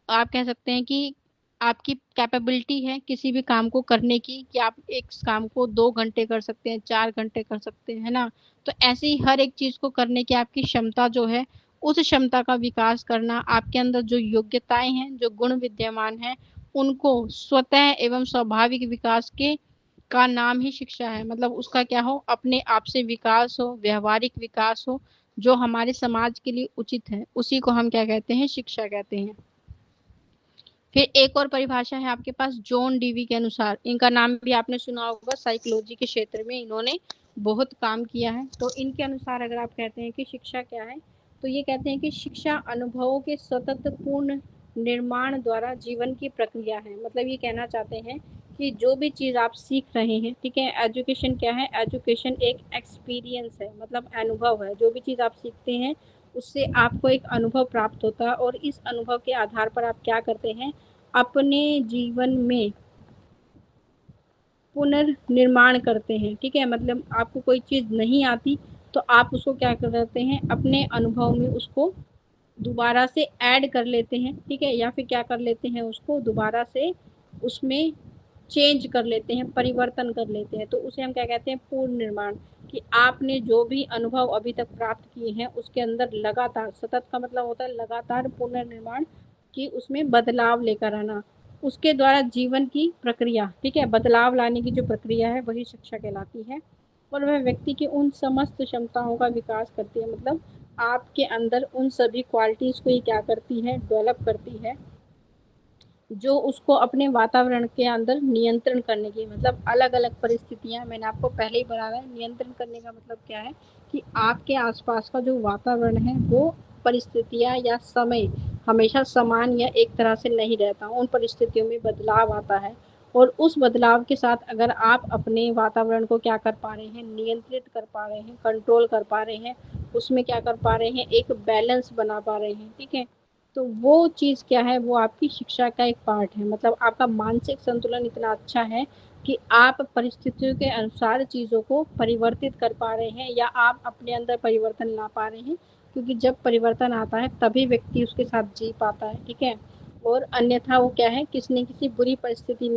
आप कह सकते हैं कि आपकी कैपेबिलिटी है किसी भी काम को करने की, कि आप एक काम को 2 घंटे कर सकते हैं, 4 घंटे कर सकते हैं, है ना। तो ऐसे ही हर एक चीज को करने की आपकी क्षमता जो है, उस क्षमता का विकास करना, आपके अंदर जो योग्यताएं हैं, जो गुण विद्यमान हैं, उनको स्वतः एवं स्वाभाविक विकास के का नाम ही शिक्षा है। मतलब उसका क्या हो, अपने आप से विकास हो, व्यवहारिक विकास हो, जो हमारे समाज के लिए उचित है, उसी को हम क्या कहते हैं, शिक्षा कहते हैं। फिर एक और परिभाषा है आपके पास जॉन डीवी के अनुसार। इनका नाम भी आपने सुना होगा, साइकोलॉजी के क्षेत्र में इन्होंने बहुत काम किया है। तो इनके अनुसार अगर आप कहते हैं कि शिक्षा क्या है, तो ये कहते हैं कि शिक्षा अनुभवों के सतत पूर्ण निर्माण द्वारा जीवन की प्रक्रिया है। मतलब ये कहना चाहते हैं कि जो भी चीज आप सीख रहे हैं, ठीक है, एजुकेशन क्या है, एजुकेशन एक एक्सपीरियंस है, मतलब अनुभव है। जो भी चीज आप सीखते हैं उससे आपको एक अनुभव प्राप्त होता है, और इस अनुभव के आधार पर आप क्या करते हैं, अपने जीवन में पुनर्निर्माण करते हैं। ठीक है, मतलब आपको कोई चीज नहीं आती तो आप उसको क्या करते हैं, अपने अनुभव में उसको दोबारा से ऐड कर लेते हैं। ठीक है, या फिर क्या कर लेते हैं, उसको दोबारा से उसमें चेंज कर लेते हैं, परिवर्तन कर लेते हैं। तो उसे हम क्या कहते हैं, पूर्ण निर्माण। कि आपने जो भी अनुभव अभी तक प्राप्त किए हैं उसके अंदर लगातार, सतत का मतलब होता है लगातार पुनर्निर्माण, कि उसमें बदलाव लेकर आना, उसके द्वारा जीवन की प्रक्रिया, ठीक है, बदलाव लाने की जो प्रक्रिया है वही शिक्षा कहलाती है। और वह व्यक्ति की उन समस्त क्षमताओं का विकास करती है। मतलब आपके अंदर उन सभी क्वालिटीज को ये क्या करती है, डेवलप करती है, जो उसको अपने वातावरण के अंदर नियंत्रण करने की, मतलब अलग अलग परिस्थितियां, मैंने आपको पहले ही बताया है, नियंत्रण करने का मतलब क्या है, कि आपके आसपास का जो वातावरण है वो परिस्थितियां या समय हमेशा समान या एक तरह से नहीं रहता, उन परिस्थितियों में बदलाव आता है। और उस बदलाव के साथ अगर आप अपने वातावरण को क्या कर पा रहे हैं, नियंत्रित कर पा रहे हैं, कंट्रोल कर पा रहे हैं, उसमें क्या कर पा रहे हैं, एक बैलेंस बना पा रहे हैं, ठीक है, तो वो चीज़ क्या है, वो आपकी शिक्षा का एक पार्ट है। मतलब आपका मानसिक संतुलन इतना अच्छा है कि आप परिस्थितियों के अनुसार चीज़ों को परिवर्तित कर पा रहे हैं, या आप अपने अंदर परिवर्तन ला पा रहे हैं। क्योंकि जब परिवर्तन आता है तभी व्यक्ति उसके साथ जी पाता है, ठीक है। और अन्यथा वो क्या है, किसी न किसी बुरी परिस्थिति में